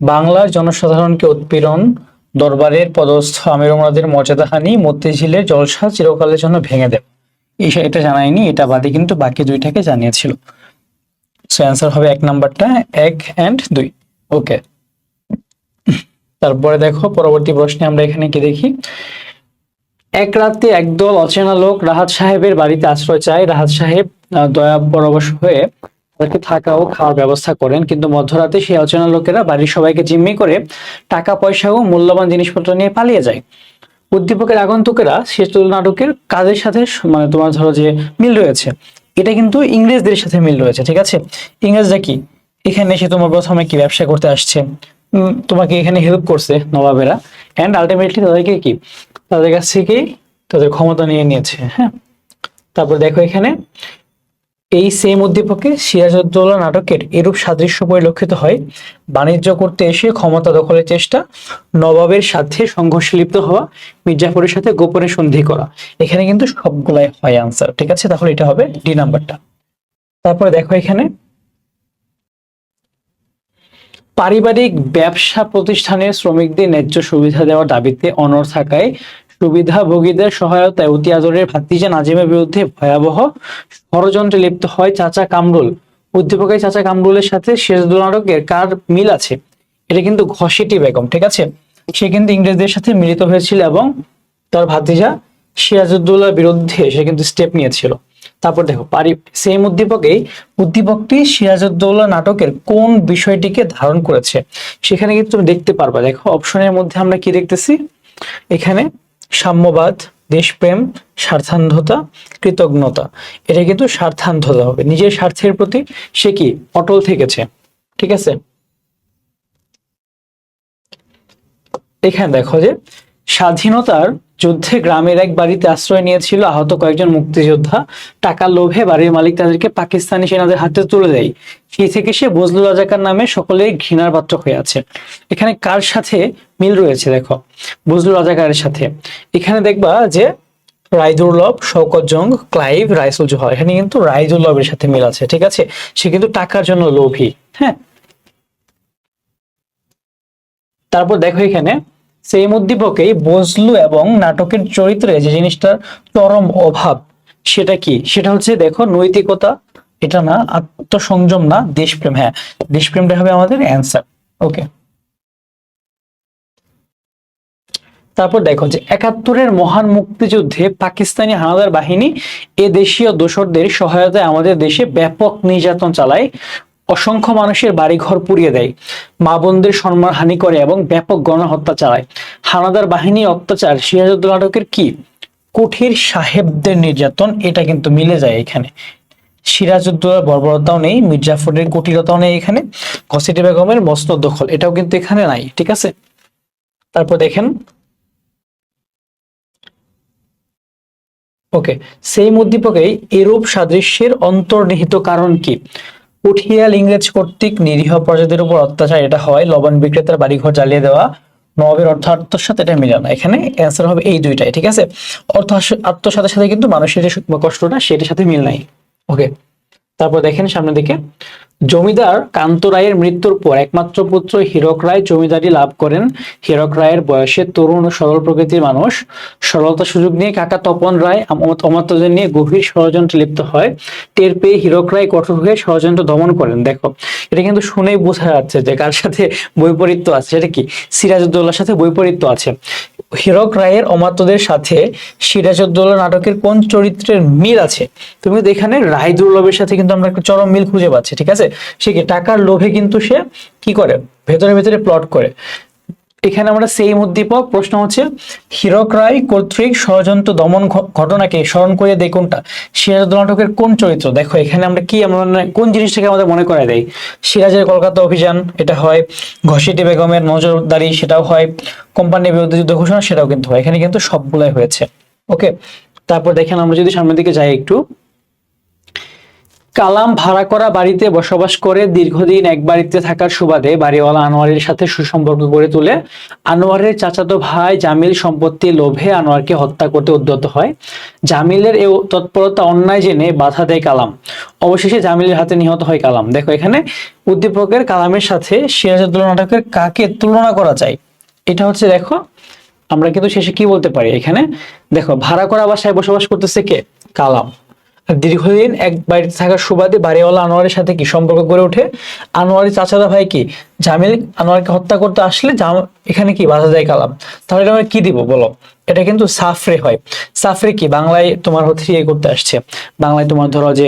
বাংলার জনসাধারণকে উৎপীড়ন, দরবারের পদস্থ আমির ওমরাদের মর্যাদাহানি, মতিঝিলের জলসা চিরকালের জন্য ভেঙে দেব। এটা জানায়নি, এটা বাদে কিন্তু বাকি দুইটাকে জানিয়েছিল। সো অ্যান্সার হবে 1 নাম্বারটা, 1 and 2। ওকে, তারপরে দেখো পরবর্তী প্রশ্নে আমরা এখানে কি দেখি। এক রাতে একদল অচেনা লোক রাহাত সাহেবের বাড়িতে আশ্রয় চায়। রাহাত সাহেব দয়া পরবশ হয়ে তাদেরকে থাকা ও খাওয়ার ব্যবস্থা করেন, কিন্তু মধ্যরাতে সেই অচেনা লোকেরা বাড়ির সবাইকে জিম্মি করে টাকা পয়সা ও মূল্যবান জিনিসপত্র নিয়ে পালিয়ে যায়। উদ্দীপকের আগন্তুকেরা শেষ নাটকের কাজের সাথে মানে তোমার ধরো যে মিল রয়েছে, এটা কিন্তু ইংরেজদের সাথে মিল রয়েছে, ঠিক আছে। ইংরেজরা কি এখানে এসে তোমার প্রথমে কি ব্যবসা করতে আসছে, তোমাকে এখানে হেল্প করছে নবাবেরা, এন্ড আলটিমেটলি তাদেরকে কি তাদের কাছ থেকে তাদের ক্ষমতা নিয়ে নিয়েছে। হ্যাঁ, তারপর দেখো এখানে এই সেম উদ্দীপকে সিরাজউদ্দৌলা নাটকের এরূপ সাদৃশ্য পরিলক্ষিত হয়। বাণিজ্য করতে এসে ক্ষমতা দখলের চেষ্টা, নবাবের সাথে সংঘর্ষে লিপ্ত হওয়া, মির্জাফরের সাথে গোপনে সন্ধি করা। এখানে কিন্তু সবগুলাই হয় আনসার, ঠিক আছে। তাহলে এটা হবে ডি নাম্বারটা। তারপরে দেখো এখানে পারিবারিক ব্যবসা প্রতিষ্ঠানের শ্রমিকদের ন্যায্য সুবিধা দেওয়ার দাবিতে অনড় থাকায় সুবিধাভোগীদের সহায়তায় অতি আদরের ভাতিজা নাজিমের বিরুদ্ধে ভয়াবহ ষড়যন্ত্রে লিপ্ত হয় চাচা কামরুল। উদ্দীপকের চাচা কামরুলের সাথে সিরাজউদ্দৌলা নাটকের কার মিল আছে? এটা কিন্তু ঘসেটি বেগম, ঠিক আছে। সে কিন্তু ইংরেজদের সাথে মিলিত হয়েছিল এবং তার ভাতিজা সিরাজউদ্দৌলার বিরুদ্ধে সে কিন্তু স্টেপ নিয়েছিল। তারপর দেখো সেম উদ্দীপকটি সিরাজউদ্দৌলা নাটকের কোন বিষয়টিকে ধারণ করেছে, সেখানে কিন্তু তুমি দেখতে পারবা। দেখো অপশনের মধ্যে আমরা কি দেখতেছি, এখানে সাম্যবাদ, দেশপ্রেম, স্বার্থান্ধতা, কৃতজ্ঞতা। এটা কিন্তু স্বার্থান্ধতা হবে, নিজের স্বার্থের প্রতি সে কি অটল থেকেছে, ঠিক আছে। এখানে দেখো যে স্বাধীনতার যুদ্ধে গ্রামের এক বাড়িতে আশ্রয় নিয়েছিল আহত কয়েকজন মুক্তিযোদ্ধা। টাকার লোভে বাড়ির মালিক তাদেরকে পাকিস্তানি সেনাদের হাতে তুলে দেয়। সেই থেকে সে বজলুল রাজাকার নামে সকলেই ঘৃণার পাত্র হয়ে আছে। এখানে কার সাথে মিল রয়েছে দেখো, বজলুল রাজাকারের সাথে। এখানে দেখবা যে রায়দুর্লভ, শওকত জং, ক্লাইভ, রাইসুল জোহর, এখানে কিন্তু রায়দুর্লভের সাথে মিল আছে, ঠিক আছে। সে কিন্তু টাকার জন্য লোভী। হ্যাঁ, তারপর দেখো এখানে সেই উদ্দীপকেই বজলু এবং নাটকের চরিত্রে যে জিনিসটার চরম অভাব, সেটা কি? সেটা হচ্ছে দেখো নৈতিকতা, এটা না, আত্মসংযম না, দেশপ্রেম। হ্যাঁ, দেশপ্রেমটা হবে আমাদের অ্যান্সার। ওকে, তারপর দেখো যে 71-এর মহান মুক্তিযুদ্ধে পাকিস্তানি হানাদার বাহিনী এ দেশীয় দোসরদের সহায়তায় আমাদের দেশে ব্যাপক নির্যাতন চালায়, অসংখ্য মানুষের বাড়িঘর পুড়িয়ে দেয়, মা বোনদের সম্মান হানি করে এবং ব্যাপক গণহত্যা চালায়। হানাদার বাহিনীর অত্যাচার সিরাজউদ্দৌলা নাটকের কি? কুঠির সাহেবদের নির্যাতন। এটা কিন্তু মিলে যায় এখানে। সিরাজউদ্দৌলার বর্বরতাও নেই, মির্জাফরের কুটিলতাও নেই এখানে, ঘসেটি বেগমের মসনদ দখল এটাও কিন্তু এখানে নাই, ঠিক আছে। তারপর দেখেন ওকে, সেই উদ্দীপকেই এরূপ সাদৃশ্যের অন্তর্নিহিত কারণ কি? উঠিয়াল ইংরেজ কর্তৃক নিরীহ প্রজাদের উপর অত্যাচার, এটা হয়। লবণ বিক্রেতার বাড়িঘর জ্বালিয়ে দেওয়া, নবাবের অর্থ আত্মসাৎ, সাথে এটা মিলে না। এখানে অ্যান্সার হবে এই দুইটাই, ঠিক আছে। অর্থ আত্মসাতের সাথে কিন্তু মানুষের যে কষ্টটা সেটার সাথে মিল নাই। ওকে, তারপর দেখেন সামনের দিকে, জমিদার কান্ত রায়ের মৃত্যুর পর একমাত্র পুত্র হীরক রায় জমিদারি লাভ করেন। হীরক রায়ের বয়সে তরুণ ও সরল প্রকৃতির মানুষ। সরলতা সুযোগ নিয়ে কাকা তপন রায় অমাত্যদের নিয়ে গভীর ষড়যন্ত্রে লিপ্ত হয়। টের পেয়ে হীরক রায় কঠোর হয়ে ষড়যন্ত্র দমন করেন। দেখো এটা কিন্তু শুনেই বোঝা যাচ্ছে যে কার সাথে বৈপরীত্য আছে, সেটা কি? সিরাজউদ্দৌলার সাথে বৈপরীত্য আছে। হীরক রায়ের অমাত্যদের সাথে সিরাজউদ্দৌলা নাটকের কোন চরিত্রের মিল আছে? তুমি কিন্তু এখানে রায় দুর্লভের সাথে কিন্তু আমরা একটা চরম মিল খুঁজে পাচ্ছি, ঠিক আছে। সে কি টাকার লোভে কিন্তু সে কি করে, ভেতরে ভেতরে প্লট করে। এখানে আমরা সেই উদ্দীপক, প্রশ্ন হচ্ছে হীরক রায় কর্তৃক ষড়যন্ত্র দমন ঘটনাকে স্মরণ করে দেয় কোনটা? সিরাজউদ্দৌলা নাটকের কোন চরিত্র? দেখো এখানে আমরা কি, আমরা কোন জিনিসটাকে আমাদের মনে করায় দেয়? সিরাজের কলকাতা অভিযান, এটা হয়। ঘসেটি বেগমের নজরদারি, সেটাও হয়। কোম্পানির বিরুদ্ধে যুদ্ধ ঘোষণা, সেটাও কিন্তু হয়। এখানে কিন্তু সবগুলাই হয়েছে। ওকে, তারপর দেখেন আমরা যদি সামনের দিকে যাই একটু, কালাম ভাড়া করা বাড়িতে বসবাস করে দীর্ঘদিন এক বাড়িতে থাকার সুবাদে বাড়িওয়ালা আনোয়ারের সাথে সুসম্পর্ক গড়ে তোলে। আনোয়ারের চাচাতো ভাই জামিল সম্পত্তির লোভে আনোয়ারকে হত্যা করতে উদ্যত হয়। জামিলের এই তৎপরতা অন্যায় জেনে বাধা দেয় কালাম। অবশেষে জামিলের হাতে নিহত হয় কালাম। দেখো এখানে উদ্দীপকের কালামের সাথে সিরাজউদ্দৌলা নাটকের কাকে তুলনা করা যায়? এটা হচ্ছে দেখো, আমরা কিন্তু শেষে কি বলতে পারি এখানে, দেখো ভাড়া করা বাসায় বসবাস করতেছে কে, কালাম। আর দীর্ঘদিন এক বাড়িতে থাকার সুবাদে বাড়িওয়ালা আনোয়ারের সাথে কি সম্পর্ক গড়ে ওঠে, আনোয়ারের চাচাতো ভাই কি জামিল আনোয়ারকে হত্যা করতে আসলে এখানে কি বাধা দেয় কালাম। তাহলে আমরা কি দিব বলো, এটা কিন্তু সাফরে হয়। সাফরে কি বাংলায় তোমার হচ্ছে ইয়ে করতে আসছে, বাংলায় তোমার ধরো যে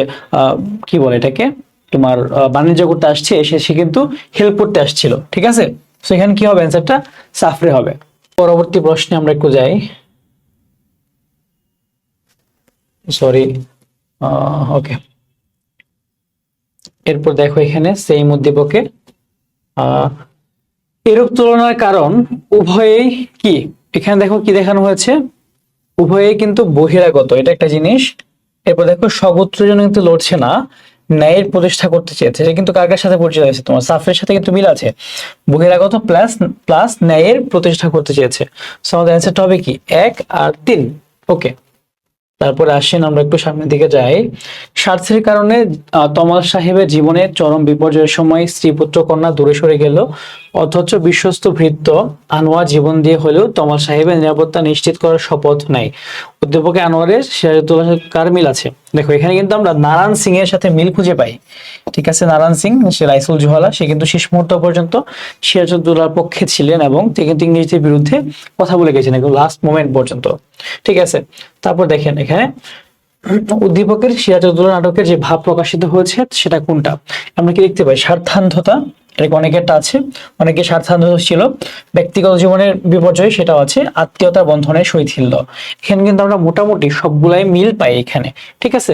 কি বলে এটাকে, তোমার বাণিজ্য করতে আসছে, এসে সে কিন্তু হেল্প করতে আসছিল, ঠিক আছে। তো এখানে কি হবে, অ্যান্সারটা সাফরে হবে। পরবর্তী প্রশ্নে আমরা একটু যাই, সরি, ওকে। এরপর দেখো এখানে সেই উদ্দীপকে এরূপ তুলনার কারণ উভয়েই কি, এখানে দেখো কি দেখানো হয়েছে, উভয়েই কিন্তু বহিরাগত, এটা একটা জিনিস। এরপর দেখো স্বগোত্রের জন্য কিন্তু লড়ছে না, ন্যায়ের প্রতিষ্ঠা করতে চেয়েছে, এটা কিন্তু কার কার সাথে পরিচয় আছে, তোমার সাফের সাথে কিন্তু মিল আছে, বহিরাগত প্লাস প্লাস ন্যায়ের প্রতিষ্ঠা করতে চেয়েছে। সো আমাদের অ্যান্সারটা হবে কি 1 আর 3। ওকে, তারপরে আসেন আমরা একটু সামনের দিকে যাই। স্বার্থের কারণে তমাল সাহেবের জীবনে চরম বিপর্যয়ের সময় স্ত্রী পুত্র কন্যা দূরে সরে গেল, অথচ বিশ্বস্ত ভৃত্য আনোয়ার জীবন দিয়ে হলেও তমাল সাহেবের নিরাপত্তা নিশ্চিত করার শপথ নেয়। অধ্যাপক আনোয়ারের সিরাজউদ্দৌলার সাথে কার মিল আছে, দেখো এখানে কিন্তু আমরা নারায়ণ সিং এর সাথে মিল খুঁজে পাই, ঠিক আছে। নারায়ণ সিং সে রাইসুল জোহালা, সে কিন্তু শেষ মুহূর্ত পর্যন্ত সিরাজউদ্দৌলার পক্ষে ছিলেন এবং তিনি কিন্তু ইংরেজদের বিরুদ্ধে কথা বলে গেছেন একদম লাস্ট মোমেন্ট পর্যন্ত, ঠিক আছে। তারপর দেখেন এখানে উদ্দীপকের সিরাজউদ্দৌলা নাটকের যে ভাব প্রকাশিত হয়েছে সেটা কোনটা, আমরা কি দেখতে পাই স্বার্থান্ধতা, এটা অনেকেরটা আছে, অনেকে স্বার্থান্ধ ছিল, ব্যক্তিগত জীবনের বিপর্যয় সেটাও আছে, আত্মীয়তার বন্ধনের শৈথিল্য, এখানে কিন্তু আমরা মোটামুটি সবগুলাই মিল পাই এখানে, ঠিক আছে।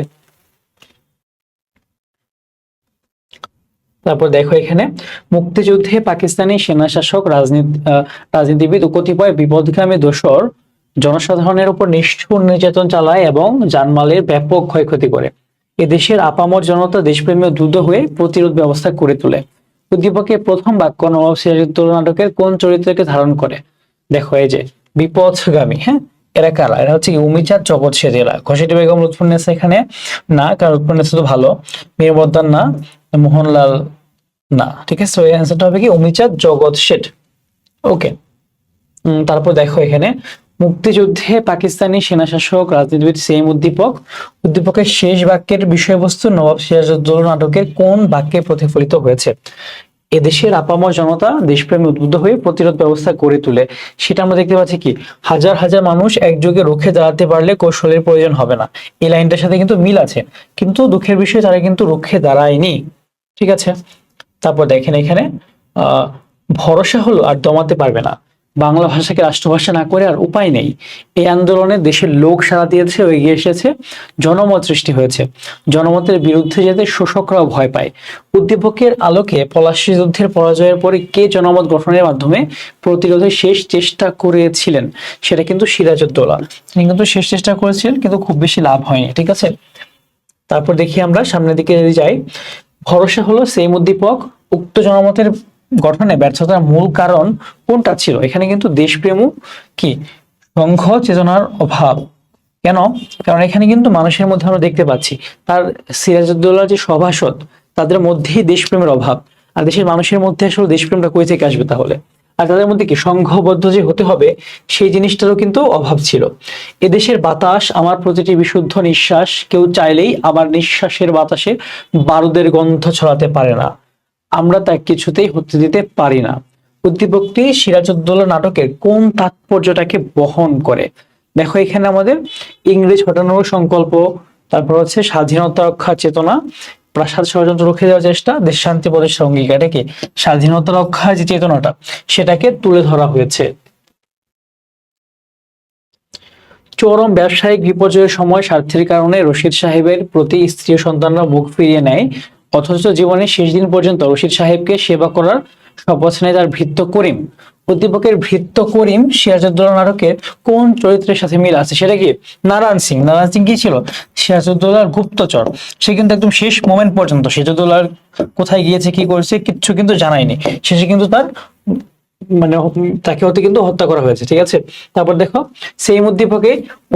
তারপর দেখো এখানে মুক্তিযুদ্ধে পাকিস্তানি সেনা শাসক রাজনীতিবিদ ও কতিপয় বিপদগামী দোসর জনসাধারণের উপর নিষ্ঠুর নির্যাতন চালায় এবং জানমালের ব্যাপক ক্ষয়ক্ষতি করে। এদেশের আপামর জনতা দেশপ্রেমে উদ্বুদ্ধ হয়ে প্রতিরোধ ব্যবস্থা করে তোলে। উদ্দীপকের প্রথম বাক্য নবাব সিরাজউদ্দৌলা নাটকের কোন চরিত্রকে ধারণ করে, দেখো এই যে বিপথগামী, হ্যাঁ, এরা কারা, এরা হচ্ছে উমিচাঁদ জগৎ সেজেরা, ঘসেটি বেগম লুৎফুন্নেসা এখানে না, কারণ লুৎফুন্নেসা তো ভালো, মীরবদ্দার না, মোহনলাল না, ঠিক আছে। এই অ্যান্সারটা হবে কি উমিচাঁদ জগৎ শেঠ। ওকে, তারপর দেখো এখানে মুক্তিযুদ্ধে পাকিস্তানি সেনাশাসক রাজনীতিবিদ সেইম উদ্দীপকের শেষ বাক্যের বিষয়বস্তু নবাব সিরাজউদ্দৌলা নাটকের কোন বাক্যে প্রতিফলিত হয়েছে, এদেশের আপামর জনতা দেশপ্রেমে উদ্বুদ্ধ হয়ে প্রতিরোধ ব্যবস্থা গড়ে তোলে, সেটা আমরা দেখতে পাচ্ছি কি হাজার হাজার মানুষ একযোগে রুখে দাঁড়াতে পারলে কৌশলের প্রয়োজন হবে না, এই লাইনটার সাথে কিন্তু মিল আছে, কিন্তু দুঃখের বিষয় তারা কিন্তু রুখে দাঁড়ায়নি, ঠিক আছে। তারপর দেখেন এখানে ভরসা হলো আর দমাতে পারবে না, বাংলা ভাষাকে রাষ্ট্রভাষা না করে আর উপায় নেই, এই আন্দোলনে দেশের লোক সাড়া দিয়েছে, এগিয়ে এসেছে, জনমত সৃষ্টি হয়েছে, জনমতের বিরুদ্ধে যেতে শোষকরাও ভয় পায়। উদ্দীপকের আলোকে পলাশী যুদ্ধের পরাজয়ের পরে কে জনমত গঠনের মাধ্যমে প্রতিরোধের শেষ চেষ্টা করেছিলেন, সেটা কিন্তু সিরাজউদ্দৌলা, তিনি কিন্তু শেষ চেষ্টা করেছিলেন কিন্তু খুব বেশি লাভ হয়নি, ঠিক আছে। তারপর দেখি আমরা সামনের দিকে যদি যাই, ভরসা হলো সেই উদ্দীপক, উক্ত জনমতের গঠনে ব্যর্থতার মূল কারণ কোনটা ছিল, এখানে কিন্তু দেশপ্রেম কি সংঘ চেতনার অভাব, কেন, কারণ এখানে কিন্তু মানুষের মধ্যে আমরা দেখতে পাচ্ছি তার সিরাজউদ্দৌলার যে সভাসদ তাদের মধ্যেই দেশপ্রেমের অভাব, আর দেশের মানুষের মধ্যে আসলে দেশপ্রেমটা কই থেকে আসবে তাহলে, আর তাদের মধ্যে কি সংঘবদ্ধ যে হতে হবে সেই জিনিসটারও কিন্তু অভাব ছিল। এদেশের বাতাস আমার প্রতিটি বিশুদ্ধ নিঃশ্বাস, কেউ চাইলেই আমার নিঃশ্বাসের বাতাসে বারুদের গন্ধ ছড়াতে পারে না, আমরা তা কিছুতেই হতে দিতে পারি না। উদ্দীপকটি সিরাজউদ্দৌলা নাটকের কোন তাৎপর্যটাকে বহন করে, দেখো এখানে আমাদের ইংরেজ হটানোর সংকল্প, তারপর হচ্ছে স্বাধীনতা রক্ষার চেতনা, প্রাসাদ ষড়যন্ত্র রুখে দেওয়ার চেষ্টা, দেশ শান্তি প্রতিষ্ঠার অঙ্গীকার, এটা কি স্বাধীনতা রক্ষার যে চেতনাটা সেটাকে তুলে ধরা হয়েছে। চরম ব্যবসায়িক বিপর্যয়ের সময় স্বার্থের কারণে রশিদ সাহেবের প্রতি স্ত্রী সন্তানরা মুখ ফিরিয়ে নেয়, অথচ জীবনের শেষ দিন পর্যন্ত রশিদ সাহেবকে সেবা করার শপথ নেয় তার ভৃত্য করিম। উদ্দীপকের ভৃত্য করিম সিরাজউদ্দৌলা নাটকের কোন চরিত্রের সাথে মিল আছে, সেটা কি নারায়ণ সিং। নারায়ণ সিং কি ছিল সিরাজউদ্দৌলার গুপ্তচর, সে কিন্তু একদম শেষ মোমেন্ট পর্যন্ত সিরাজউদ্দৌলার কোথায় গিয়েছে কি করেছে কিচ্ছু কিন্তু জানায়নি, শেষে কিন্তু তার মানে তাকে হতে কিন্তু হত্যা করা হয়েছে, ঠিক আছে। তারপর দেখো সেই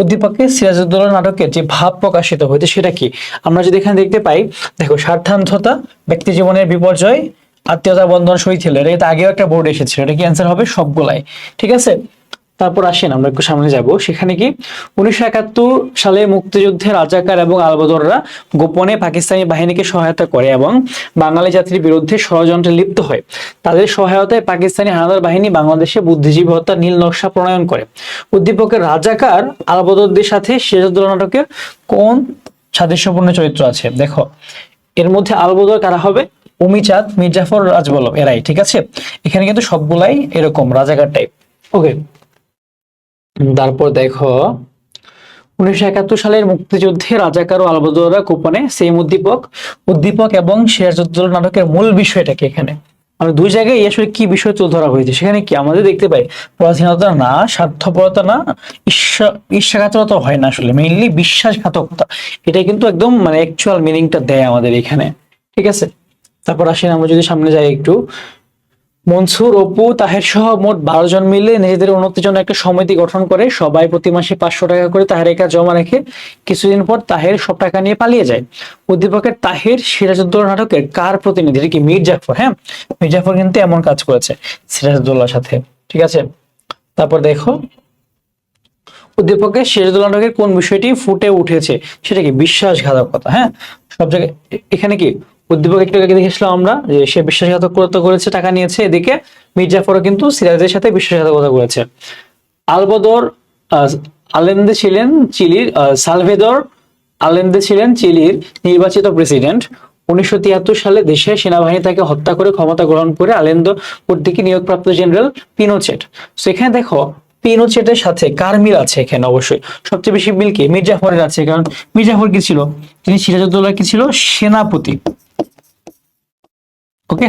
উদ্দীপকে সিরাজউদ্দৌলা নাটকের যে ভাব প্রকাশিত হয়েছে সেটা কি, আমরা যদি এখানে দেখতে পাই, দেখো স্বার্থান্ধতা, ব্যক্তি জীবনের বিপর্যয়, আত্মীয়তা বন্ধন সই ছিল, এটা কিন্তু আগেও একটা বোর্ড এসেছিল, এটা কি অ্যান্সার হবে সবগুলাই। ঠিক আছে, তারপর আসেন আমরা একটু সামনে যাব, সেখানে কি 1971 সালে মুক্তিযুদ্ধে রাজাকার এবং আলবদররা গোপনে পাকিস্তানি বাহিনীকে সহায়তা করে এবং বাঙালি জাতির বিরুদ্ধে ষড়যন্ত্রে লিপ্ত হয়। তাদের সহায়তায় পাকিস্তানি হানাদার বাহিনী বাংলাদেশে বুদ্ধিজীবী হত্যার নীল নকশা প্রণয়ন করে। উদ্দীপকের রাজাকার আলবদরদের সাথে সিরাজউদ্দৌলা নাটকের কোন সাদৃশ্যপূর্ণ চরিত্র আছে? দেখো এর মধ্যে আলবদর কারা হবে? অমিচাঁদ, মির্জাফর, রাজবল্লভ, এরাই। ঠিক আছে, এখানে কিন্তু সবগুলাই এরকম রাজাকার টাইপ। ওকে, তারপর দেখো 1971 সালের মুক্তিযুদ্ধে রাজাকার ও আলবদররা গোপনে সেম উদ্দীপক এবং সিরাজউদ্দৌলা নাটকের মূল বিষয়টা কি? এখানে আমরা দুই জায়গায় আসলে কি বিষয় তুলে ধরা হয়েছে, সেখানে কি আমাদের দেখতে পাই পরাধীনতা না, স্বার্থপরতা না, ঈর্ষাঘাতকতা হয় না, আসলে মেইনলি বিশ্বাসঘাতকতা। এটা কিন্তু একদম মানে অ্যাকচুয়াল মিনিংটা দেয় আমাদের এখানে। ঠিক আছে, তারপর আসেন আমরা যদি সামনে যাই একটু, মনসুর, অপু, তাহের সহ মোট 12 জন মিলে নিজেদের উন্নতির জন্য একটা সমিতি গঠন করে। সবাই প্রতি মাসে 500 টাকা করে তাহেরের কাছে জমা রেখে কিছুদিন পর তাহের সব টাকা নিয়ে পালিয়ে যায়। উদ্দীপকের তাহের সিরাজউদ্দৌলা নাটকের কার প্রতিনিধি? এটা কি মীর জাফর? হ্যাঁ, মীর জাফর কিন্তু এমন কাজ করেছে সিরাজউদ্দৌলার সাথে। ঠিক আছে, তারপর দেখো উদ্দীপকের সিরাজউদ্দৌলা নাটকের কোন বিষয়টি ফুটে উঠেছে? সেটা কি? বিশ্বাসঘাতকতা। হ্যাঁ, সব জায়গায় এখানে কি উদ্দীপক একটু আগে দেখেছিলাম আমরা যে সে বিশ্বাসঘাতকতা করেছে, টাকা নিয়েছে। এদিকে মির্জাফরও কিন্তু সিরাজের সাথে বিশ্বাসঘাতকতা করেছে। আলবদর আলেন্দে ছিলেন চিলির সালভেদর আলেন্দে ছিলেন চিলির নির্বাচিত প্রেসিডেন্ট। 1973 সালে দেশের সেনাবাহিনী তাকে হত্যা করে ক্ষমতা গ্রহণ করে আলেন্দো কর্তৃক নিয়োগপ্রাপ্ত জেনারেল পিনোচেট। সেখানে দেখো পিনোচেটের সাথে কার মিল আছে? এখানে অবশ্যই সবচেয়ে বেশি মিল কি? মির্জাফরের আছে, কারণ মির্জাফর কি ছিল? তিনি সিরাজউদ্দৌলা কি ছিল? সেনাপতি। ওকে,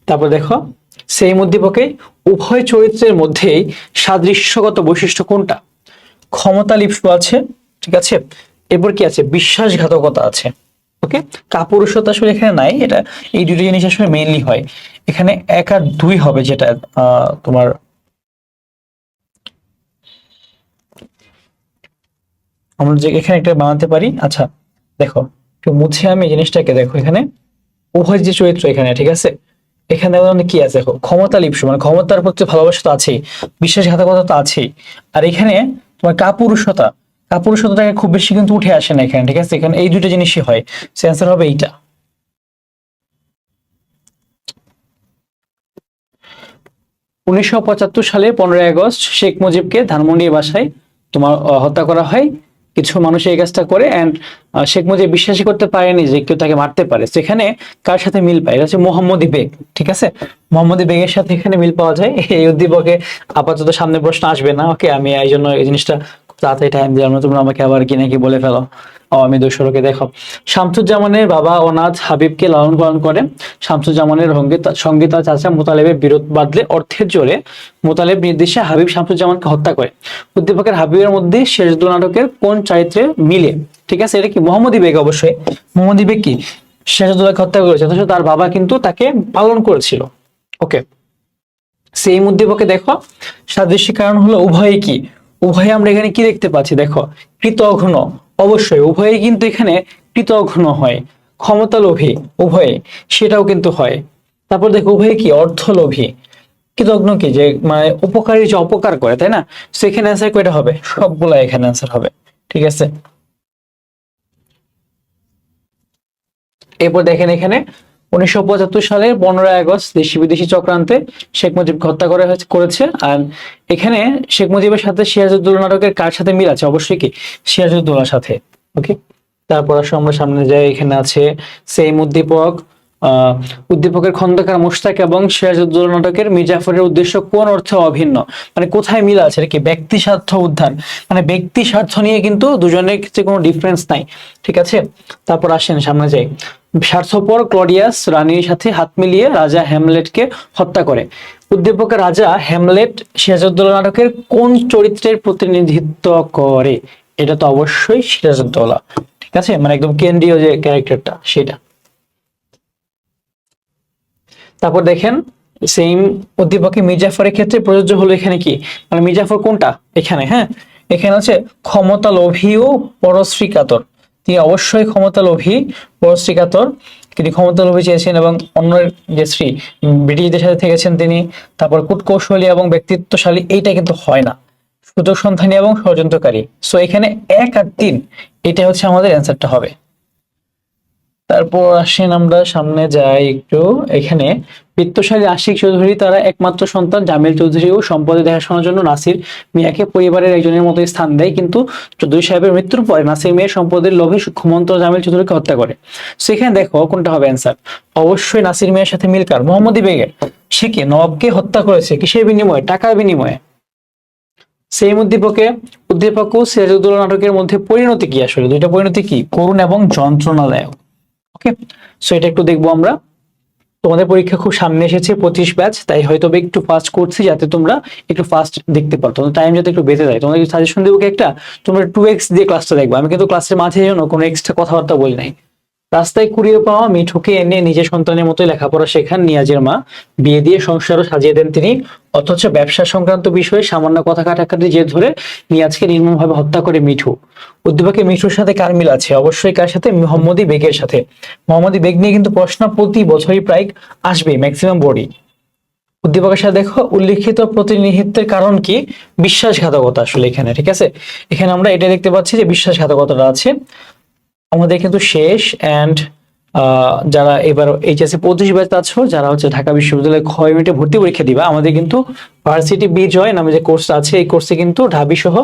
তারপর দেখো সেই উদ্দীপকে উভয় চরিত্রের মধ্যেই সাদৃশ্যগত বৈশিষ্ট্য কোনটা? ক্ষমতা লিপ্স আছে, ঠিক আছে, এরপর কি আছে? বিশ্বাসঘাতকতা আছে। ওকে, কাপুরুষতা আসলে এখানে নাই, এটা এই দুটো জিনিস আসলে মেইনলি হয় এখানে। 1 আর 2 হবে, যেটা তোমার আমরা যে এখানে একটা বানাতে পারি। আচ্ছা দেখো একটু মুছে আমি এই জিনিসটাকে, দেখো এখানে উভয় যে চরিত্র এখানে, ঠিক আছে, এখানে কি আছে? দেখো ক্ষমতা লিপ্স মানে ক্ষমতার প্রতি ভালোবাসা তো আছেই, বিশ্বাসঘাতকতা তো আছেই, আর এখানে তোমার কাপুরুষতাটাকে খুব বেশি কিন্তু উঠে আসে না এখানে। ঠিক আছে, এখানে এই দুটো জিনিসই হয়, অ্যান্সার হবে এইটা। 1975 সালে 15ই আগস্ট শেখ মুজিবকে ধানমন্ডির বাসায় তোমার হত্যা করা হয়। কিছু মানুষ এই কাজটা করে, এন্ড শেখ মুজিব বিশ্বাসই করতে পারেনি যে কেউ তাকে মারতে পারে। সেখানে কার সাথে মিল পায়? এটা হচ্ছে মোহাম্মদী বেগ। ঠিক আছে, মোহাম্মদী বেগের সাথে এখানে মিল পাওয়া যায়। এই উদ্দীপকে আপাতত সামনে প্রশ্ন আসবে না। ওকে, আমি এই জন্য এই জিনিসটা তাড়াতাড়ি টাইম দিলাম না, তোমরা আমাকে আবার কি নাকি বলে ফেলো আমি দোসরকে। দেখো শামসুজ্জামানের বাবা অনাথ হাবিবকে লালন পালন করেন। শামসুজ্জামানের সঙ্গে তার চাচা মোতালেবের বিরোধ বাঁধলে অর্থের জোরে মোতালেব নির্দেশে হাবিব শামসুজ্জামানকে হত্যা করে। উদ্দীপকের হাবিবের মধ্যে সিরাজউদ্দৌলা নাটকের কোন চরিত্রে মিলে? ঠিক আছে, এটা কি? মোহাম্মদী বেগ। অবশ্যই মোহাম্মদী বেগ কি সিরাজউদ্দৌলাকে হত্যা করেছে, অথচ তার বাবা কিন্তু তাকে পালন করেছিল। ওকে, সেই উদ্দীপকে দেখো সাদৃশ্যের কারণ হলো উভয়ে কি? উভয়ে আমরা এখানে কি দেখতে পাচ্ছি? দেখো কৃতঘ্ন, অবশ্যই উভয়ে কিন্তু এখানে কৃতঘ্ন হয়। ক্ষমতালোভী উভয়ে, সেটাও কিন্তু হয়। তারপর দেখো উভয়ে কি? অর্থলোভী। কৃতঘ্ন কি? যে মানে উপকারী, যে অপকার করে, তাই না? সেখানে অ্যান্সার কয়টা হবে? সবগুলা এখানে অ্যান্সার হবে। ঠিক আছে, এরপর দেখেন এখানে 1975 সালের 15ই আগস্ট দেশি বিদেশি চক্রান্তে শেখ মুজিবকে হত্যা করেছে। আর এখানে শেখ মুজিবের সাথে সিরাজউদ্দৌলা নাটকের কার সাথে মিল আছে? অবশ্যই কি সিরাজউদ্দৌলার সাথে। ওকে, তারপর আসো আমরা সামনে যাই। এখানে আছে সেই উদ্দীপকের খন্দকার মোশতাক এবং সিরাজউদ্দৌলা নাটকের মির্জাফরের উদ্দেশ্য কোন অর্থে অভিন্ন? মানে কোথায় মিল আছে? এটা কি ব্যক্তি স্বার্থ উদ্ধার, মানে ব্যক্তি স্বার্থ নিয়ে কিন্তু দুজনের ক্ষেত্রে কোনো ডিফারেন্স নাই। ঠিক আছে, তারপর আসেন সামনে যাই। স্বার্থপর ক্লডিয়াস রানীর সাথে হাত মিলিয়ে রাজা হ্যামলেটকে হত্যা করে। উদ্দীপকের রাজা হ্যামলেট সিরাজউদ্দৌলা নাটকের কোন চরিত্রের প্রতিনিধিত্ব করে? এটা তো অবশ্যই সিরাজউদ্দৌলা। ঠিক আছে, মানে একদম কেন্দ্রীয় যে ক্যারেক্টারটা সেটা। তারপর দেখেন সেম উদ্দীপকে মির্জাফরের ক্ষেত্রে প্রযোজ্য হলো এখানে কি? মানে মির্জাফর কোনটা এখানে? হ্যাঁ, এখানে আছে ক্ষমতা লোভী ও পরশ্রী কাতর। তিনি অবশ্যই ক্ষমতালোভী, পরশ্রীকাতর, তিনি ক্ষমতালোভী চেয়েছেন এবং অন্যের যে শ্রী ব্রিটিশদের সাথে থেকেছেন তিনি, তারপর কূটকৌশলী এবং ব্যক্তিত্বশালী, এইটা কিন্তু হয় না, সুযোগ সন্ধানী এবং ষড়যন্ত্রকারী। সো এখানে 1 আর 3 এটা হচ্ছে আমাদের অ্যান্সারটা হবে। তারপর আসেন আমরা সামনে যাই একটু। এখানে বিত্তশালী আশিক চৌধুরী তারা একমাত্র সন্তান জামিল চৌধুরী ও সম্পদে দেখাশোনার জন্য নাসির মিয়াকে পরিবারের একজনের মতো স্থান দেয়, কিন্তু চৌধুরী সাহেবের মৃত্যুর পরে নাসির মিয়ার সম্পদের লোভে সূক্ষ্মমন্ত্র জামিল চৌধুরীকে হত্যা করে। সেখানে দেখো কোনটা হবে অ্যান্সার। অবশ্যই নাসির মিয়ার সাথে মিলকার মোহাম্মদী বেগের, সে কি নবাবকে হত্যা করেছে কিসের বিনিময়ে? টাকার বিনিময়ে। সেই উদ্দীপক ও সিরাজউদ্দৌলা নাটকের মধ্যে পরিণতি কি? আসলে দুইটা পরিণতি কি? করুণ এবং যন্ত্রণাদায়ক। ওকে, সো এটা একটু দেখবো আমরা। তোমাদের পরীক্ষা খুব সামনে এসেছে, 25 ব্যাচ, তাই হয়তো একটু ফাস্ট করছি যাতে তোমরা একটু ফাস্ট দেখতে পারো, তোমাদের টাইম যাতে একটু বেঁচে যায়। তোমাদের সাজেশন দেবো কি একটা, তোমরা 2x দিয়ে ক্লাসটা দেখবো। আমি কিন্তু ক্লাসের মাঝে যেন কোনো এক্সট্রা কথাবার্তা বলি নাই। রাস্তায় কুড়িয়ে পাওয়া মিঠুকে এনে নিজের সন্তানের মতোই লেখাপড়া শেখান নিয়াজের মা, বিয়ে দিয়ে সংসারও সাজিয়ে দেন তিনি। অথচ ব্যবসা সংক্রান্ত বিষয়ে সামান্য কথা কাটাকাটি জের ধরে নিয়াজকে নির্মমভাবে হত্যা করে মিঠু। উদ্দীপকে মিঠুর সাথে কার মিল আছে? অবশ্যই কার সাথে? মোহাম্মদী বেগের সাথে। মোহাম্মদী বেগ নিয়ে কিন্তু প্রশ্ন প্রতি বছরই প্রায় আসবে, ম্যাক্সিমাম বোর্ডই। উদ্দীপকের সাথে দেখো উল্লিখিত প্রতিনিধিত্বের কারণ কি? বিশ্বাসঘাতকতা। আসলে এখানে ঠিক আছে, এখানে আমরা এটা দেখতে পাচ্ছি যে বিশ্বাসঘাতকতাটা আছে আমাদের কিন্তু শেষ। এন্ড যারা এবার এইচএসসি 25 ব্যাচ আছো, যারা হচ্ছে ঢাকা বিশ্ববিদ্যালয়ে খ ইউনিটে ভর্তি পরীক্ষা দিবা, আমাদের কিন্তু ভার্সিটি বিজয় নামে যে কোর্স আছে, এই কোর্সে কিন্তু ঢাবি সহ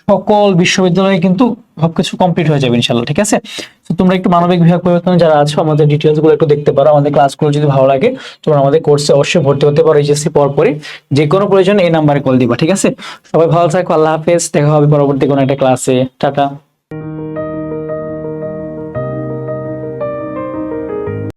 সকল বিশ্ববিদ্যালয়ে কিন্তু সবকিছু কমপ্লিট হয়ে যাবে ইনশাল্লাহ। ঠিক আছে, তো তোমরা একটু মানবিক বিভাগ পরিবর্তনে যারা আছো আমাদের ডিটেলস গুলো একটু দেখতে পারো। আমাদের ক্লাসগুলো যদি ভালো লাগে তোমরা আমাদের কোর্সে অবশ্যই ভর্তি হতে পারো। এইচএসসি পরপরই যে কোনো প্রয়োজনে এই নাম্বারে কল দিবা। ঠিক আছে, সবাই ভালো থাকো, আল্লাহ হাফেজ, দেখা হবে পরবর্তী কোনো একটা ক্লাসে। টাটা।